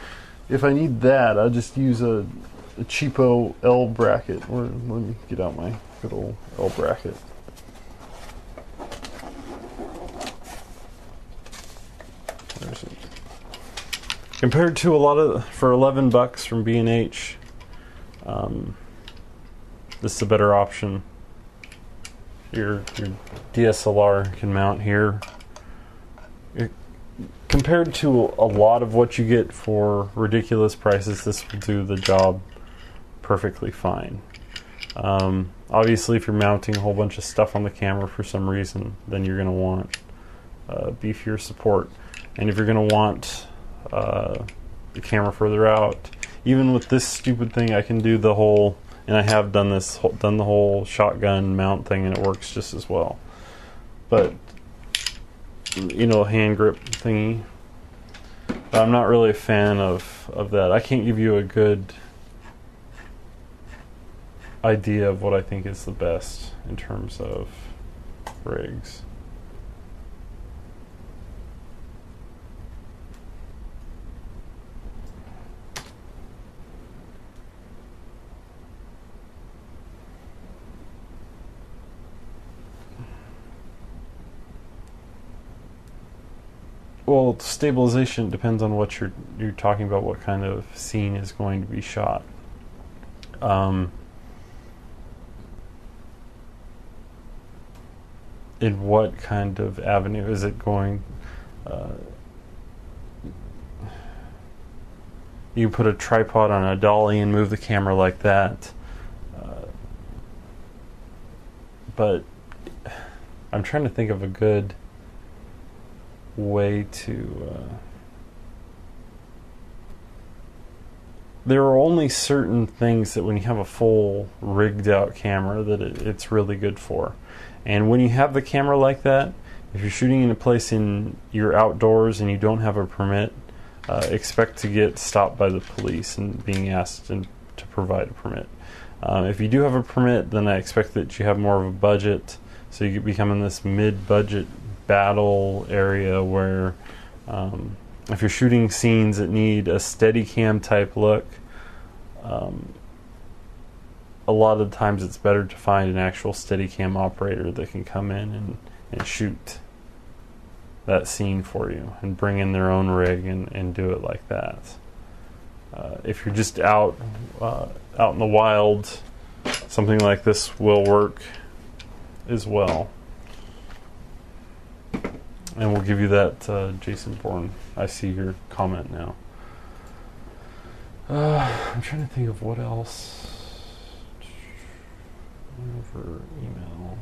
If I need that, I'll just use a cheapo L bracket. Or let me get out my good old L bracket. There's it. Compared to for $11 from B&H, this is a better option. Your DSLR can mount here. Compared to a lot of what you get for ridiculous prices, this will do the job perfectly fine. Obviously, if you're mounting a whole bunch of stuff on the camera for some reason, then you're going to want beefier support. And if you're going to want the camera further out, even with this stupid thing, I can do the whole, and I have done the whole shotgun mount thing, and it works just as well. But you know, hand grip thingy. But I'm not really a fan of that. I can't give you a good idea of what I think is the best in terms of rigs. Well, stabilization depends on what you're talking about, what kind of scene is going to be shot. In what kind of avenue is it going? You put a tripod on a dolly and move the camera like that. But I'm trying to think of a good way to there are only certain things that when you have a full rigged out camera that it's really good for. And when you have the camera like that, if you're shooting in a place in you're outdoors and you don't have a permit, expect to get stopped by the police and being asked to provide a permit. If you do have a permit, then I expect that you have more of a budget, so you become in this mid-budget battle area where if you're shooting scenes that need a Steadicam type look, a lot of the times it's better to find an actual Steadicam operator that can come in and shoot that scene for you and bring in their own rig and do it like that. If you're just out in the wild, something like this will work as well. And we'll give you that, Jason Bourne. I see your comment now. I'm trying to think of what else. Over email.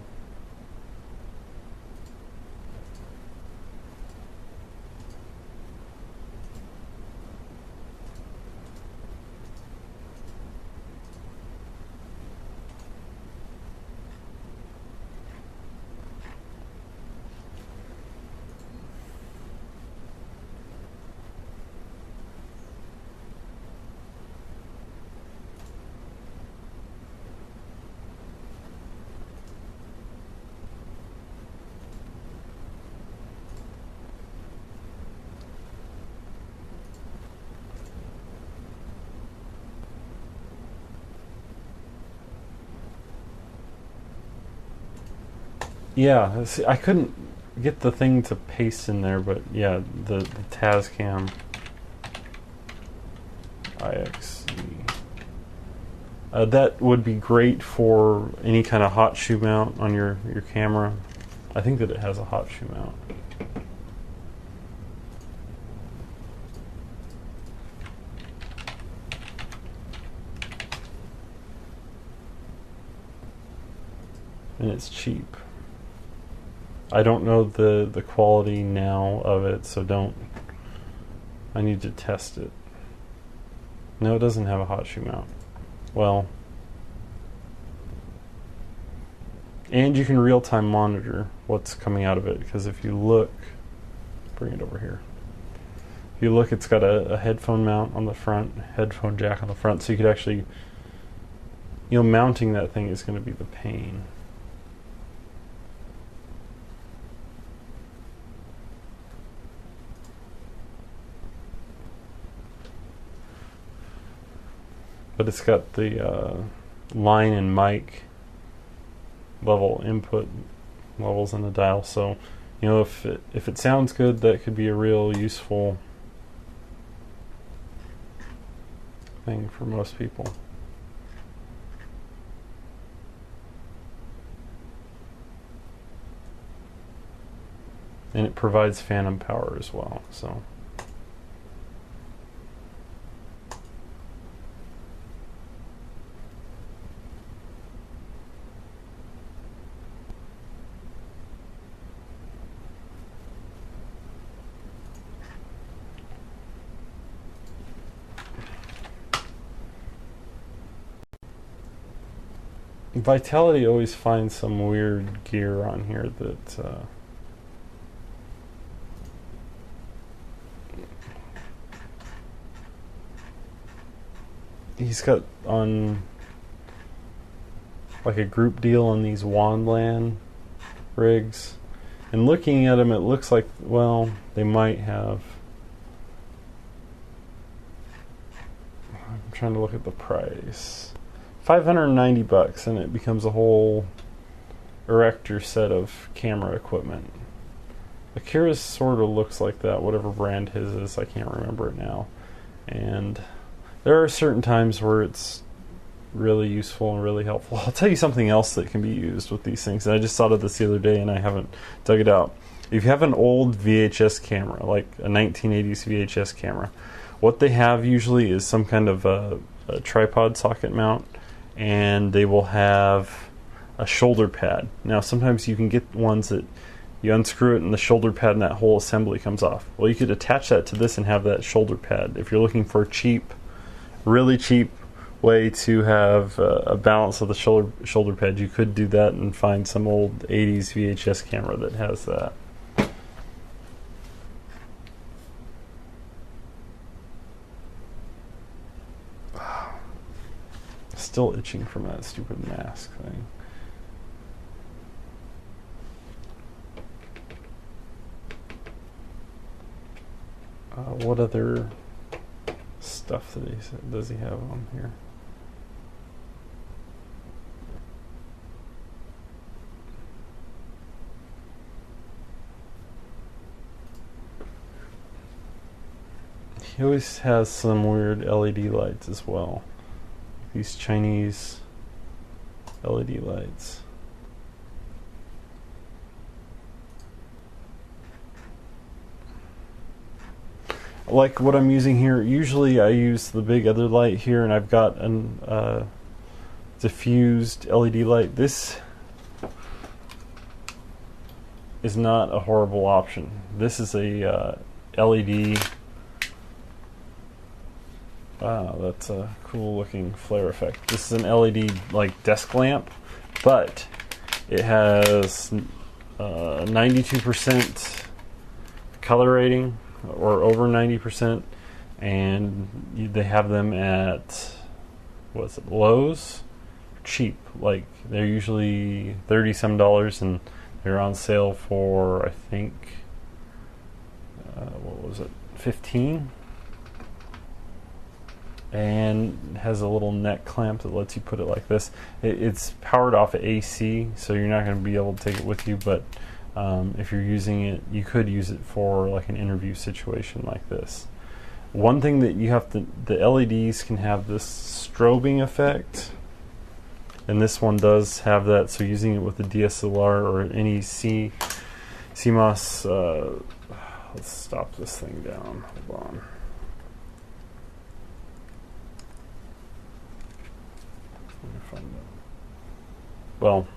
Yeah, see, I couldn't get the thing to paste in there, but yeah, the Tascam IXE. That would be great for any kind of hot shoe mount on your camera. I think that it has a hot shoe mount. And it's cheap. I don't know the quality now of it, so I need to test it. No, it doesn't have a hot shoe mount. Well, and you can real-time monitor what's coming out of it, because if you look, bring it over here. If you look, it's got a headphone mount on the front, headphone jack on the front, so you could actually mounting that thing is going to be the pain. But it's got the line and mic level input levels in the dial, so if it sounds good, that could be a real useful thing for most people. And it provides phantom power as well, so. Vitality always finds some weird gear on here that he's got on like a group deal on these Wandland rigs, and looking at them, it looks like, well, they might have. I'm trying to look at the price. $590, and it becomes a whole erector set of camera equipment. Akira's sort of looks like that, whatever brand his is, I can't remember it now. And there are certain times where it's really useful and really helpful. I'll tell you something else that can be used with these things, and I just thought of this the other day and I haven't dug it out. If you have an old VHS camera, like a 1980s VHS camera, what they have usually is some kind of a tripod socket mount, and they will have a shoulder pad. Now sometimes you can get ones that you unscrew it and the shoulder pad and that whole assembly comes off. Well, you could attach that to this and have that shoulder pad. If you're looking for a cheap, really cheap way to have a balance of the shoulder pad, you could do that and find some old 80s VHS camera that has that. Still itching from that stupid mask thing. What other stuff does he have on here? He always has some weird LED lights as well. These Chinese LED lights. Like what I'm using here, usually I use the big other light here, and I've got an diffused LED light. This is not a horrible option. This is a LED. Wow, that's a cool looking flare effect. This is an LED like desk lamp, but it has 92% color rating, or over 90%, and they have them at, what's it, Lowe's? Cheap. Like, they're usually $30 some, and they're on sale for, I think, what was it, 15? And has a little neck clamp that lets you put it like this. It's powered off of AC, so you're not going to be able to take it with you, but if you're using it, you could use it for like an interview situation like this. One thing that you have to, the LEDs can have this strobing effect, and this one does have that, so using it with the DSLR or any CMOS, let's stop this thing down, hold on. Well,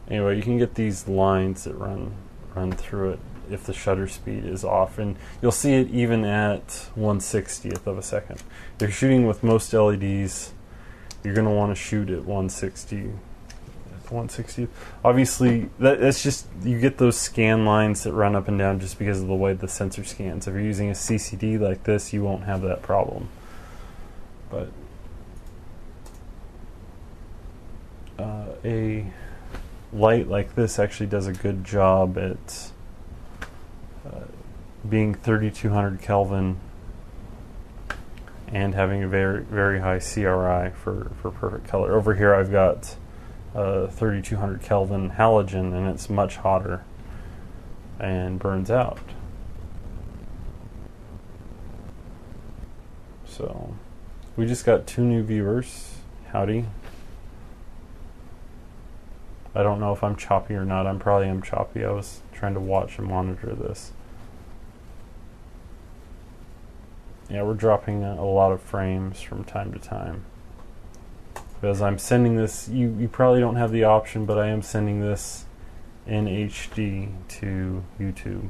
anyway, you can get these lines that run through it if the shutter speed is off, and you'll see it even at 1/60th of a second. If you're shooting with most LEDs, you're going to want to shoot at 1/60th 1/60th. Obviously, that's just, you get those scan lines that run up and down just because of the way the sensor scans. If you're using a CCD like this, you won't have that problem. But a light like this actually does a good job at being 3200 Kelvin and having a very, very high CRI for perfect color. Over here I've got 3200 Kelvin halogen, and it's much hotter and burns out. So we just got 2 new viewers. Howdy. I don't know if I'm choppy or not. I probably am choppy. I was trying to watch and monitor this. Yeah, we're dropping a lot of frames from time to time. Because I'm sending this, you probably don't have the option, but I am sending this in HD to YouTube.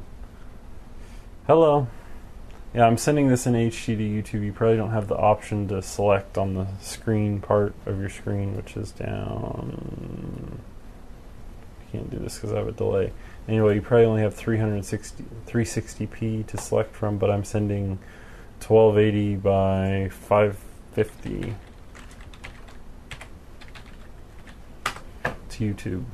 Hello. Yeah, I'm sending this in HD to YouTube. You probably don't have the option to select on the screen part of your screen, which is down. I can't do this because I have a delay. Anyway, you probably only have 360p to select from, but I'm sending 1280 by 550 to YouTube.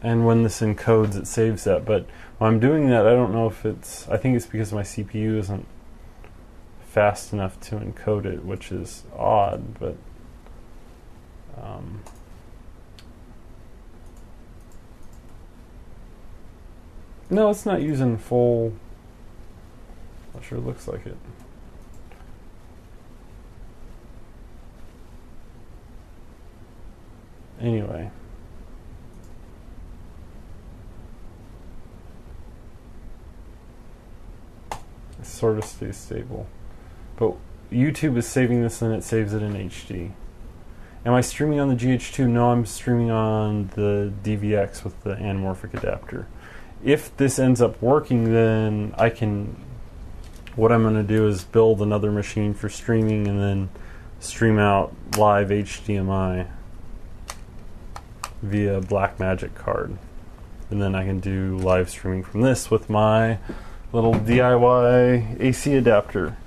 And when this encodes, it saves that. But when I'm doing that, I don't know if it's, I think it's because my CPU isn't fast enough to encode it, which is odd, but no, it's not using full. Not sure it looks like it. Anyway. It sort of stays stable. But YouTube is saving this and it saves it in HD. Am I streaming on the GH2? No, I'm streaming on the DVX with the Anamorphic adapter. If this ends up working, then I can, what I'm going to do is build another machine for streaming and then stream out live HDMI via Blackmagic card. And then I can do live streaming from this with my little DIY AC adapter.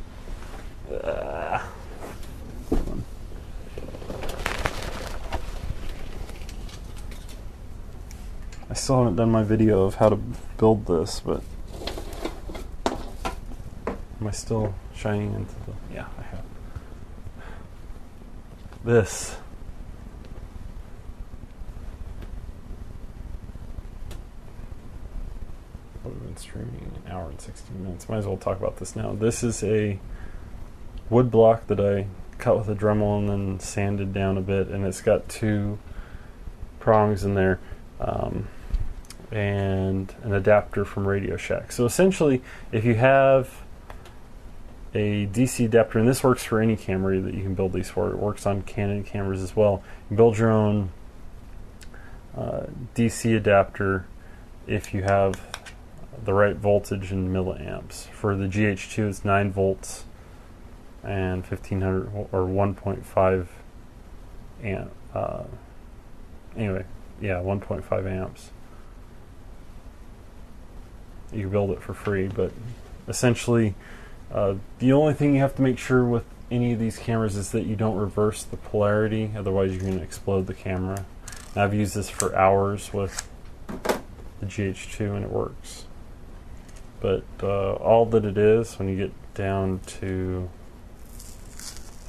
I still haven't done my video of how to build this, but am I still shining into the... Yeah, I have. This. We've been streaming an hour and 16 minutes. Might as well talk about this now. This is a wood block that I cut with a Dremel and then sanded down a bit, and it's got 2 prongs in there. And an adapter from Radio Shack. So essentially, if you have a DC adapter, and this works for any camera that you can build these for, it works on Canon cameras as well. You build your own DC adapter if you have the right voltage in milliamps. For the GH2, it's 9 volts and 1500 or 1.5 amp. Anyway, yeah, 1.5 amps. You can build it for free, but essentially the only thing you have to make sure with any of these cameras is that you don't reverse the polarity, otherwise you're going to explode the camera. And I've used this for hours with the GH2 and it works. But all that it is, when you get down to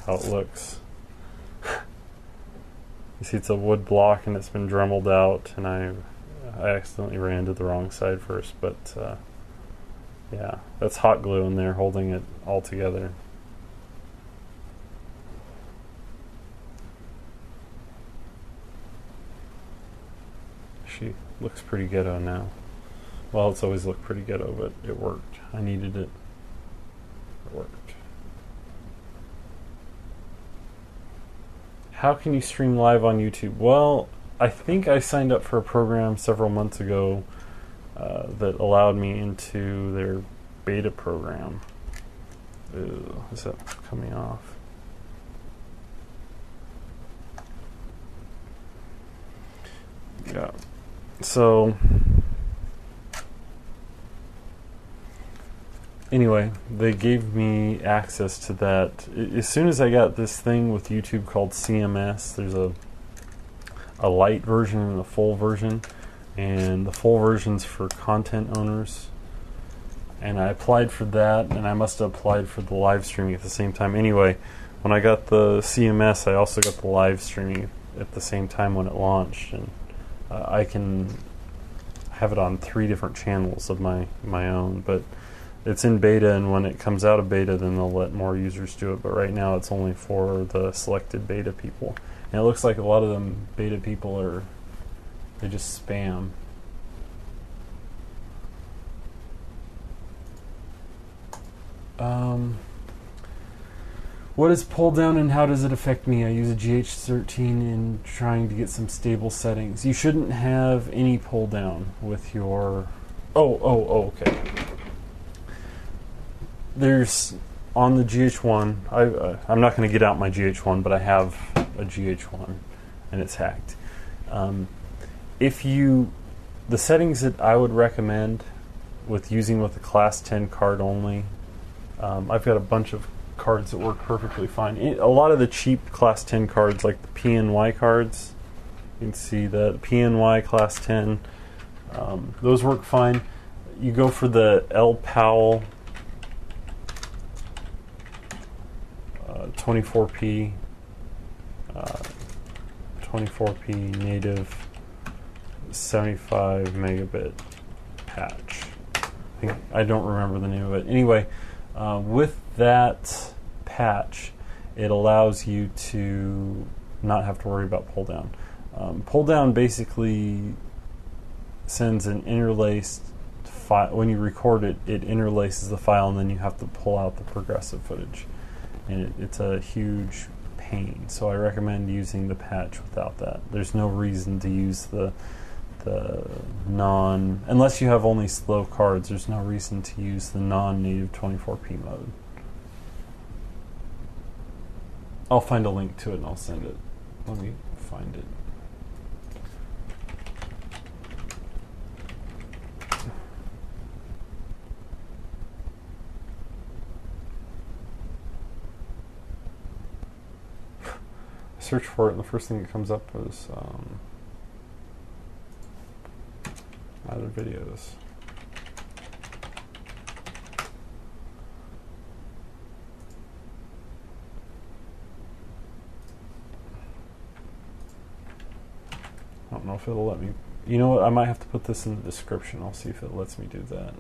how it looks, you see it's a wood block and it's been dremeled out, and I accidentally ran to the wrong side first, but yeah, that's hot glue in there holding it all together. She looks pretty ghetto now. Well, it's always looked pretty ghetto, but it worked. I needed it. It worked. How can you stream live on YouTube? Well, I think I signed up for a program several months ago that allowed me into their beta program. Ooh, is that coming off? Yeah. So anyway, they gave me access to that. As soon as I got this thing with YouTube called CMS, there's a light version and a full version, and the full version's for content owners. And I applied for that, and I must have applied for the live streaming at the same time. Anyway, when I got the CMS, I also got the live streaming at the same time when it launched, and I can have it on 3 different channels of my own, but it's in beta, and when it comes out of beta, then they'll let more users do it. But right now, it's only for the selected beta people, and it looks like a lot of them beta people they just spam. What is pull down and how does it affect me? I use a GH13 in trying to get some stable settings. You shouldn't have any pull down with your... okay. There's, on the GH1, I'm not going to get out my GH1, but I have a GH1 and it's hacked. The settings that I would recommend with using with the class 10 card only, I've got a bunch of cards that work perfectly fine. A lot of the cheap class 10 cards, like the PNY cards, you can see the PNY class 10, those work fine. You go for the L. Powell 24p native 75 megabit patch. I don't remember the name of it. Anyway, with that patch, it allows you to not have to worry about pull down. Pull down basically sends an interlaced file. When you record it, it interlaces the file, and then you have to pull out the progressive footage. And it's a huge pain. So I recommend using the patch without that. There's no reason to use the unless you have only slow cards, there's no reason to use the non-native 24p mode. I'll find a link to it and I'll send it. Let me find it. I search for it and the first thing that comes up is other videos. I don't know if it'll let me. You know what? I might have to put this in the description. I'll see if it lets me do that.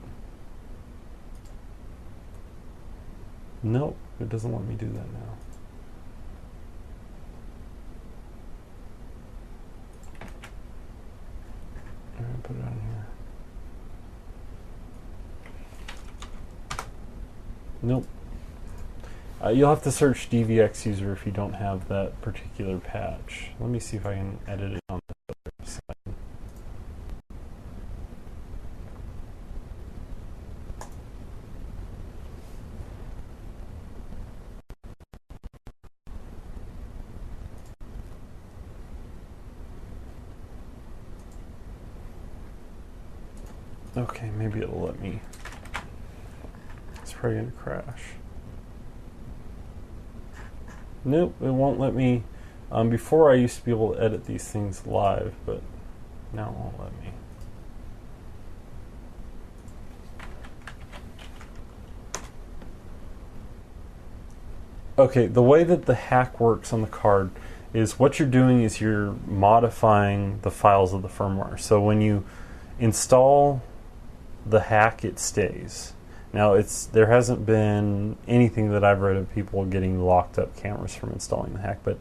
Nope, it doesn't let me do that now. Put it on here. Nope. You'll have to search DVX user if you don't have that particular patch. Let me see if I can edit it on the other side. Okay, maybe it'll let me. It's probably gonna crash. Nope, it won't let me. Before I used to be able to edit these things live, but now it won't let me. Okay, the way that the hack works on the card is what you're doing is you're modifying the files of the firmware. So when you install the hack, it stays. Now there hasn't been anything that I've read of people getting locked up cameras from installing the hack, but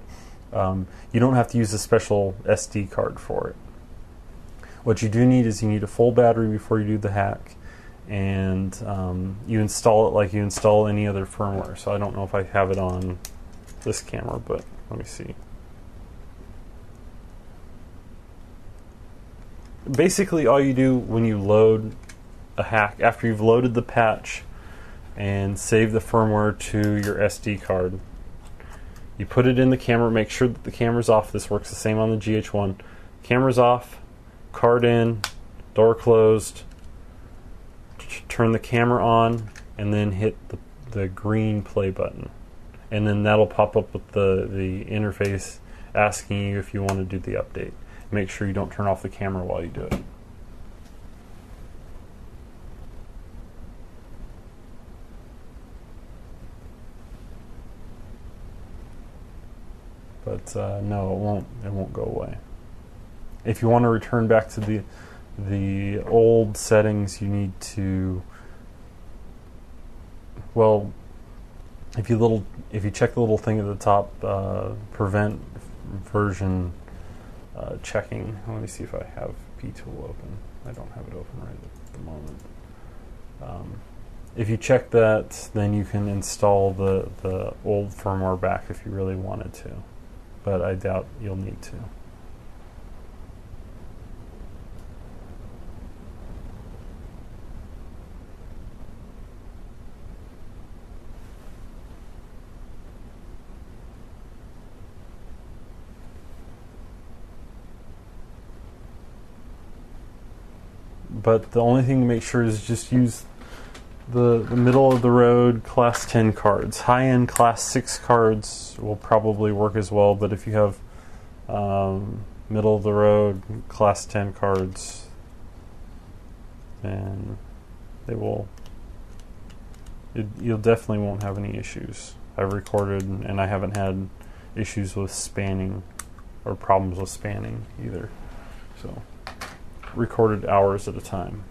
you don't have to use a special SD card for it. What you do need is you need a full battery before you do the hack, and you install it like you install any other firmware. So I don't know if I have it on this camera, but let me see. Basically all you do when you load a hack, after you've loaded the patch and save the firmware to your SD card, you put it in the camera, make sure that the camera's off. This works the same on the GH1. Camera's off, card in, door closed, turn the camera on, and then hit the green play button. And then that'll pop up with the interface asking you if you want to do the update. Make sure you don't turn off the camera while you do it. But no, it won't go away. If you want to return back to the old settings, you need to, well, if you check the little thing at the top, prevent version checking. Let me see if I have P-Tool open. I don't have it open right at the moment. If you check that, then you can install the old firmware back if you really wanted to, but I doubt you'll need to. But the only thing to make sure is just use the middle of the road class 10 cards. High-end class 6 cards will probably work as well, but if you have middle of the road class 10 cards, then you'll definitely won't have any issues. I've recorded and I haven't had issues with spanning or problems with spanning either. So recorded hours at a time.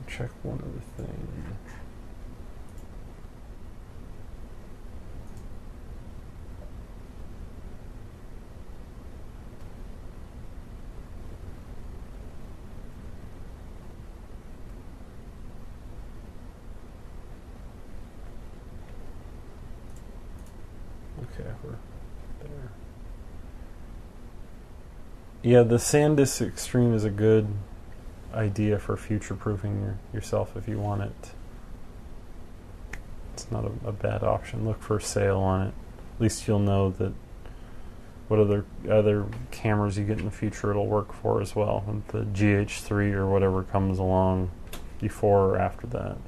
Check one other thing. Okay, we're there. Yeah, the SanDisk Extreme is a good idea for future-proofing yourself if you want it. It's not a bad option. Look for a sale on it. At least you'll know that what other cameras you get in the future it'll work for as well, with the GH3 or whatever comes along before or after that.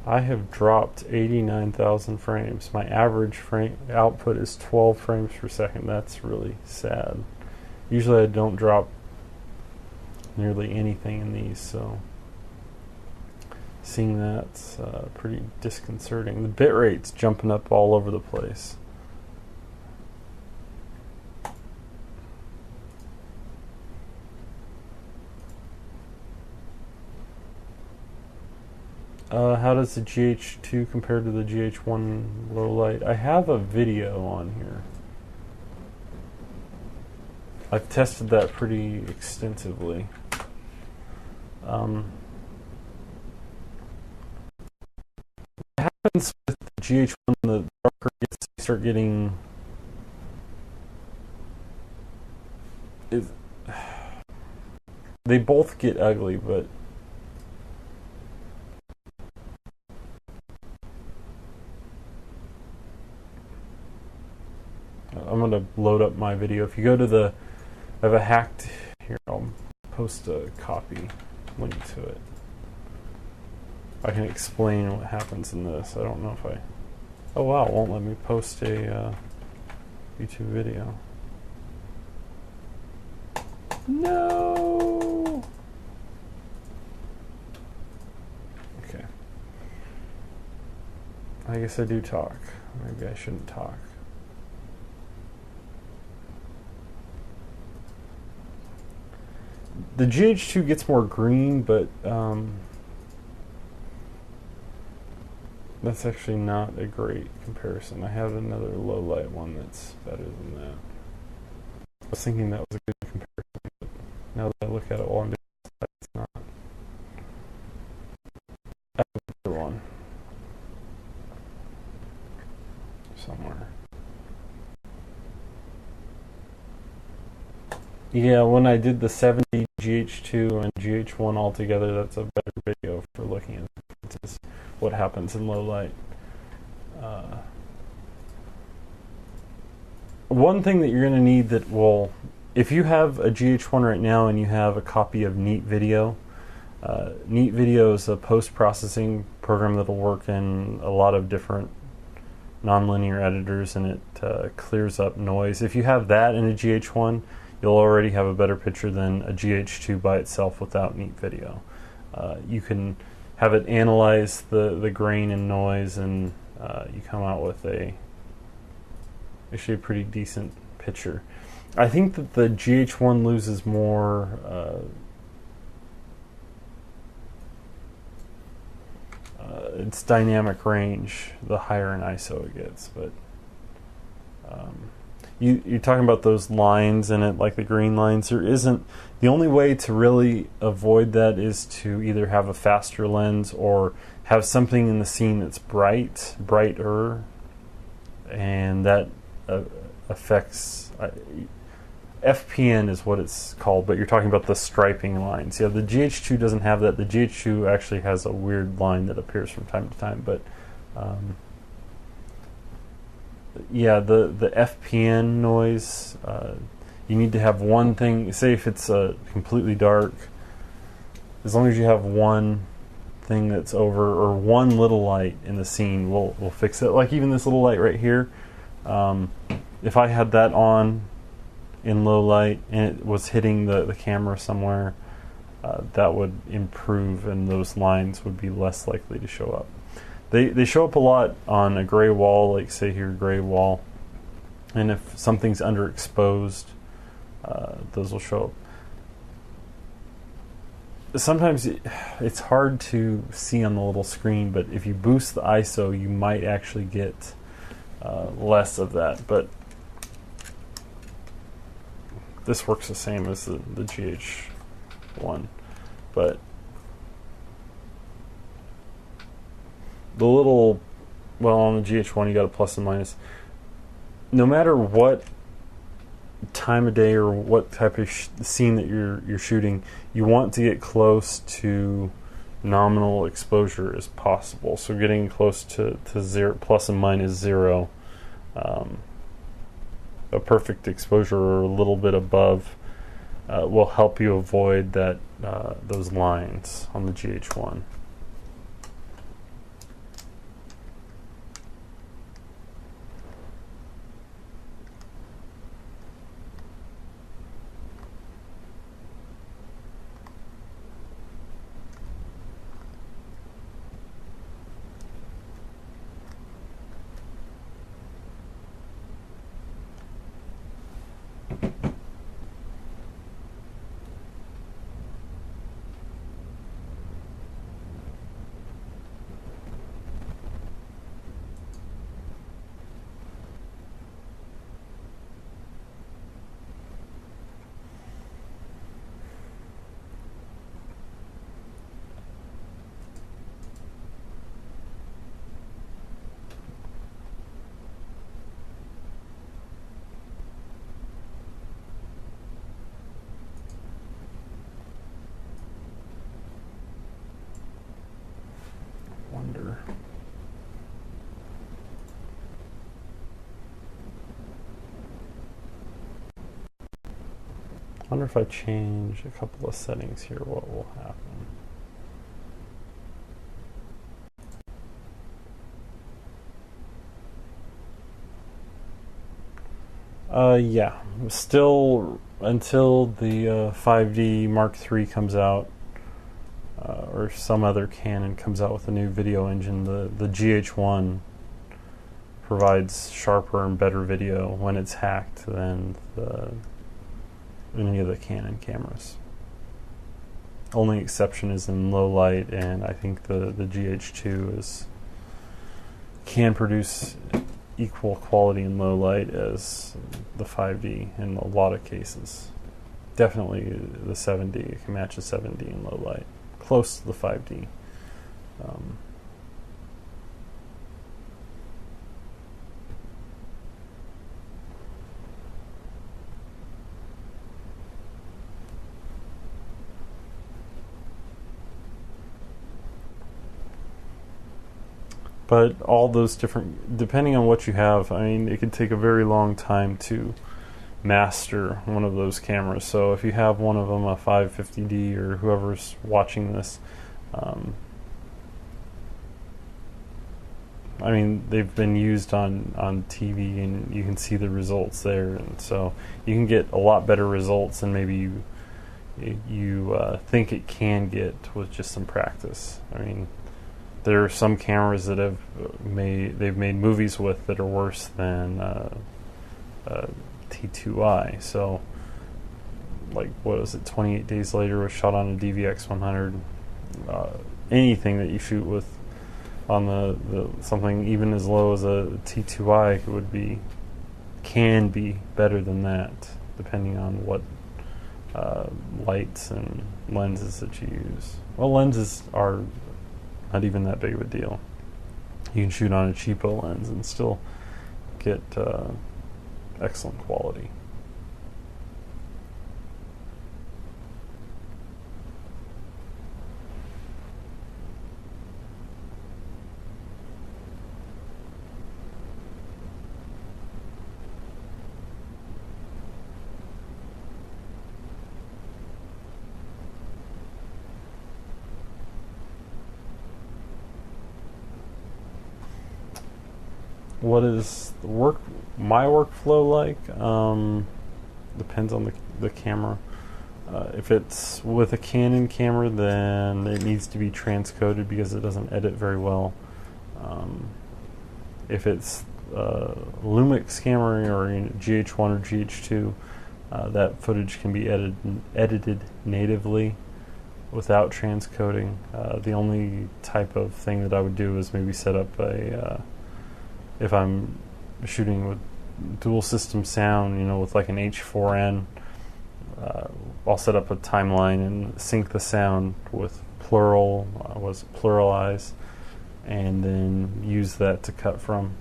I have dropped 89,000 frames. My average frame output is 12 frames per second. That's really sad. Usually I don't drop nearly anything in these, so seeing that's pretty disconcerting. The bit rate's jumping up all over the place. How does the GH2 compare to the GH1 low light? I have a video on here. I've tested that pretty extensively. What happens with the GH1, the darker it gets, you start getting... They both get ugly, but I'm going to load up my video. If you go to the... I have a hacked... Here, I'll post a copy, link to it. I can explain what happens in this. I don't know if I... Oh wow, it won't let me post a YouTube video. No! Okay. I guess I do talk. Maybe I shouldn't talk. The GH2 gets more green, but That's actually not a great comparison. I have another low light one that's better than that. I was thinking that was a good comparison, but now that I look at it while I'm doing it, it's not. I have another one somewhere. Yeah, when I did the 70 GH2 and GH1 all together, that's a better video for looking at the differences, what happens in low light. One thing that you're going to need that will, if you have a GH1 right now and you have a copy of Neat Video, Neat Video is a post-processing program that'll work in a lot of different nonlinear editors, and it clears up noise. If you have that in a GH1, you'll already have a better picture than a GH2 by itself without Neat Video. You can have it analyze the grain and noise, and you come out with actually a pretty decent picture. I think that the GH1 loses more its dynamic range the higher in ISO it gets, but you're talking about those lines in it, like the green lines. There isn't, the only way to really avoid that is to either have a faster lens or have something in the scene that's brighter, and that affects FPN is what it's called, but you're talking about the striping lines. Yeah, the GH2 doesn't have that. The GH2 actually has a weird line that appears from time to time, but yeah, the FPN noise, you need to have one thing. Say if it's completely dark, as long as you have one thing that's over, or one little light in the scene, will fix it. Like even this little light right here, if I had that on in low light and it was hitting the camera somewhere, that would improve, and those lines would be less likely to show up. They show up a lot on a gray wall, like say here, gray wall, and if something's underexposed, those will show up. Sometimes it's hard to see on the little screen, but if you boost the ISO, you might actually get less of that. But this works the same as the GH1, but the little, well, on the GH1 you got a plus and minus. No matter what time of day or what type of scene that you're shooting, you want to get close to nominal exposure as possible. So getting close to zero, plus and minus zero, a perfect exposure or a little bit above, will help you avoid that those lines on the GH1. I wonder if I change a couple of settings here, what will happen. Yeah, still until the 5D Mark III comes out, or some other Canon comes out with a new video engine, the GH1 provides sharper and better video when it's hacked than any of the Canon cameras. Only exception is in low light, and I think the GH2 is can produce equal quality in low light as the 5D in a lot of cases. Definitely the 7D, it can match the 7D in low light, close to the 5D. But all those different, depending on what you have, I mean, it could take a very long time to master one of those cameras. So if you have one of them, a 550D, or whoever's watching this, I mean, they've been used on TV, and you can see the results there, and so you can get a lot better results than maybe you think it can get with just some practice. I mean, there are some cameras that they've made movies with that are worse than T2i. So, like, what was it? 28 Days Later was shot on a DVX 100. Anything that you shoot with on the something even as low as a T2i can be better than that, depending on what lights and lenses that you use. Well, lenses are not even that big of a deal. You can shoot on a cheapo lens and still get excellent quality. What is my workflow like? Depends on the camera. If it's with a Canon camera, then it needs to be transcoded because it doesn't edit very well. If it's Lumix camera or GH1 or GH2, that footage can be edited natively without transcoding. The only type of thing that I would do is maybe set up if I'm shooting with dual system sound, with like an H4n, I'll set up a timeline and sync the sound with pluralize, and then use that to cut from.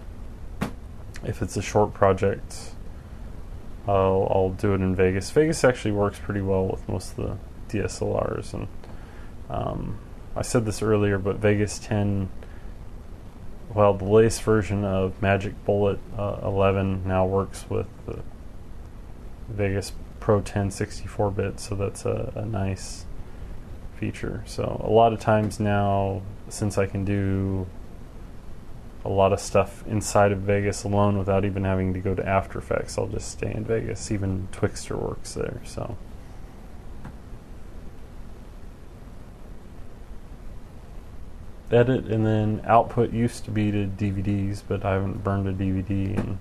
If it's a short project, I'll do it in Vegas. Vegas actually works pretty well with most of the DSLRs, and I said this earlier, but Vegas 10, well, the latest version of Magic Bullet 11 now works with the Vegas Pro 10 64-bit, so that's a nice feature. So a lot of times now, since I can do a lot of stuff inside of Vegas alone without even having to go to After Effects, I'll just stay in Vegas. Even Twixtor works there. So edit, and then output used to be to DVDs, but I haven't burned a DVD in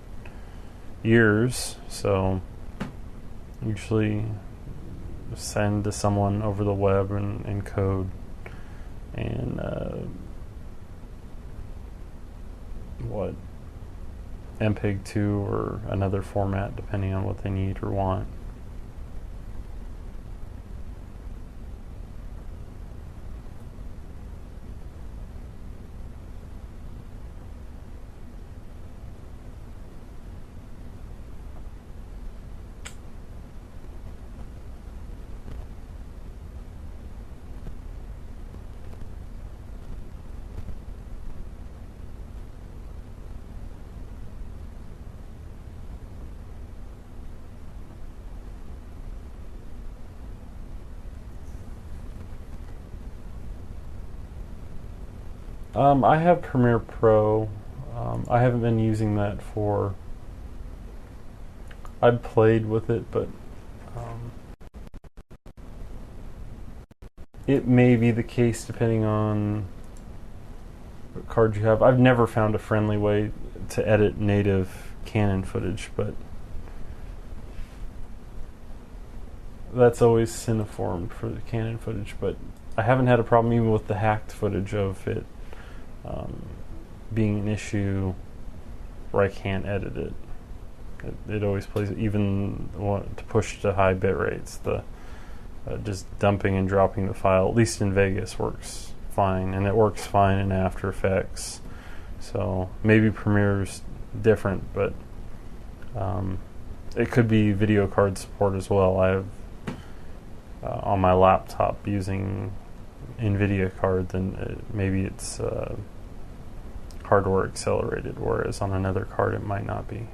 years, so usually send to someone over the web and code, and MPEG-2 or another format depending on what they need or want. I have Premiere Pro. I haven't been using that for... I've played with it, but it may be the case depending on what card you have. I've never found a friendly way to edit native Canon footage, but that's always cineformed for the Canon footage. But I haven't had a problem even with the hacked footage of it being an issue where I can't edit it. It always plays, even to push to high bit rates. The just dumping and dropping the file, at least in Vegas, works fine, and it works fine in After Effects. So maybe Premiere's different, but it could be video card support as well. I have on my laptop using NVIDIA card, then maybe it's hardware accelerated, whereas on another card it might not be.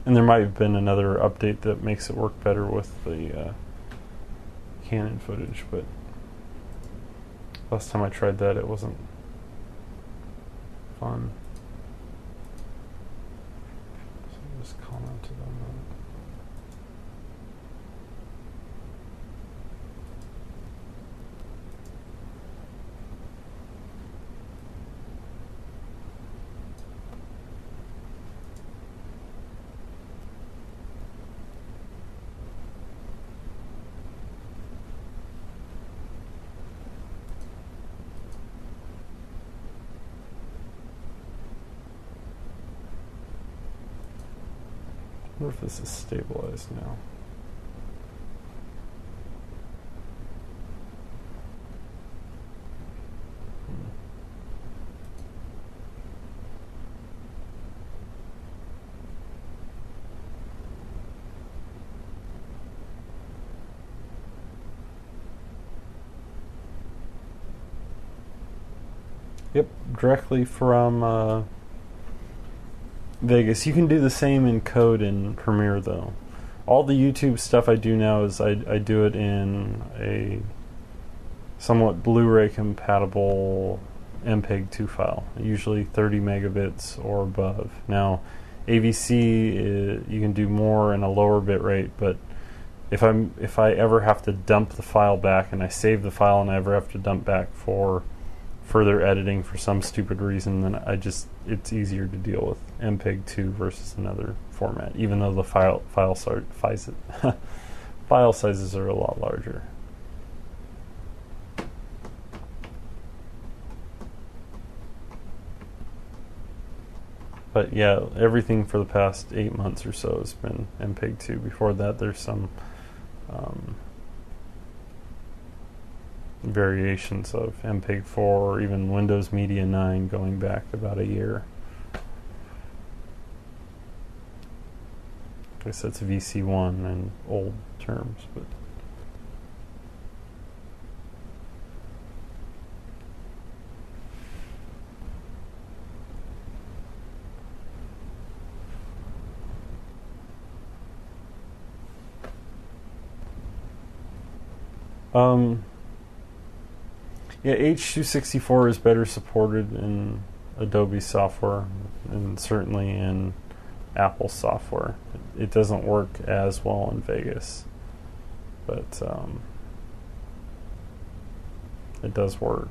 And there might have been another update that makes it work better with the Canon footage, but last time I tried that, it wasn't fun. So I'll just commented on that. I wonder if this is stabilized now. Yep, directly from Vegas. You can do the same in code in Premiere though. All the YouTube stuff I do now is I do it in a somewhat Blu-ray compatible MPEG-2 file, usually 30 megabits or above. Now AVC you can do more in a lower bit rate, but if I ever have to dump the file back, and I save the file and I ever have to dump back for further editing for some stupid reason, then it's easier to deal with MPEG-2 versus another format, even though the file sizes are a lot larger. But yeah, everything for the past 8 months or so has been MPEG-2. Before that, there's some variations of MPEG-4 or even Windows Media 9 going back about a year. I guess that's VC1 in old terms, but yeah, H.264 is better supported in Adobe software and certainly in Apple software. It doesn't work as well in Vegas, but it does work.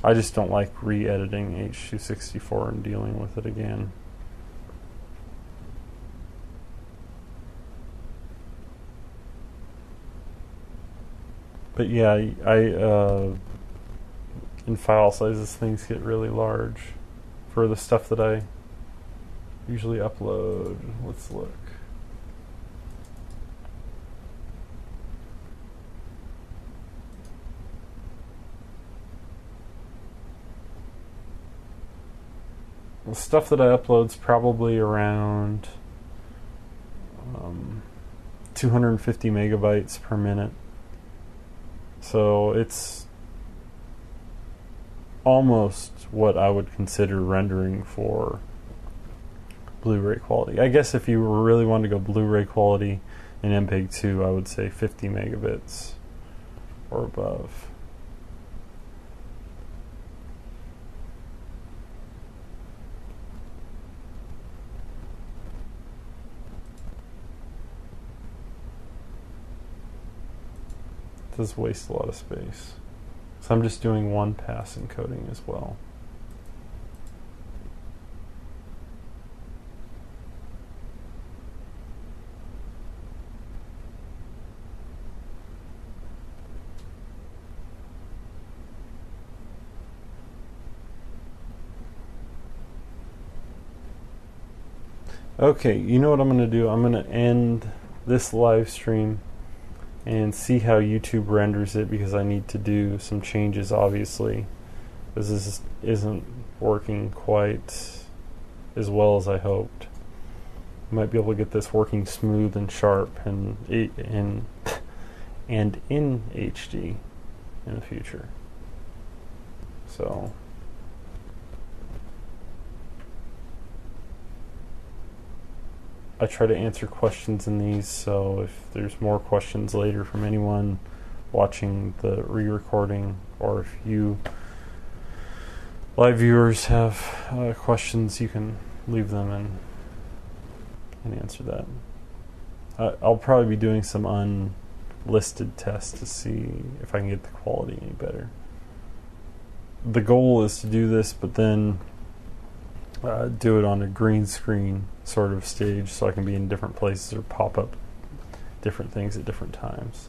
I just don't like re-editing H.264 and dealing with it again. But yeah, in file sizes, things get really large for the stuff that I usually upload. Let's look. The stuff that I upload is probably around 250 megabytes per minute. So it's almost what I would consider rendering for Blu-ray quality. I guess if you really wanted to go Blu-ray quality in MPEG-2, I would say 50 megabits or above. It does waste a lot of space. So I'm just doing one pass encoding as well. Okay, you know what I'm going to do? I'm going to end this live stream and see how YouTube renders it, because I need to do some changes, obviously, because this isn't working quite as well as I hoped. I might be able to get this working smooth and sharp and in HD in the future. So I try to answer questions in these, so if there's more questions later from anyone watching the re-recording, or if you live viewers have questions, you can leave them and answer that. I'll probably be doing some unlisted tests to see if I can get the quality any better. The goal is to do this, but then do it on a green screen sort of stage, so I can be in different places or pop up different things at different times.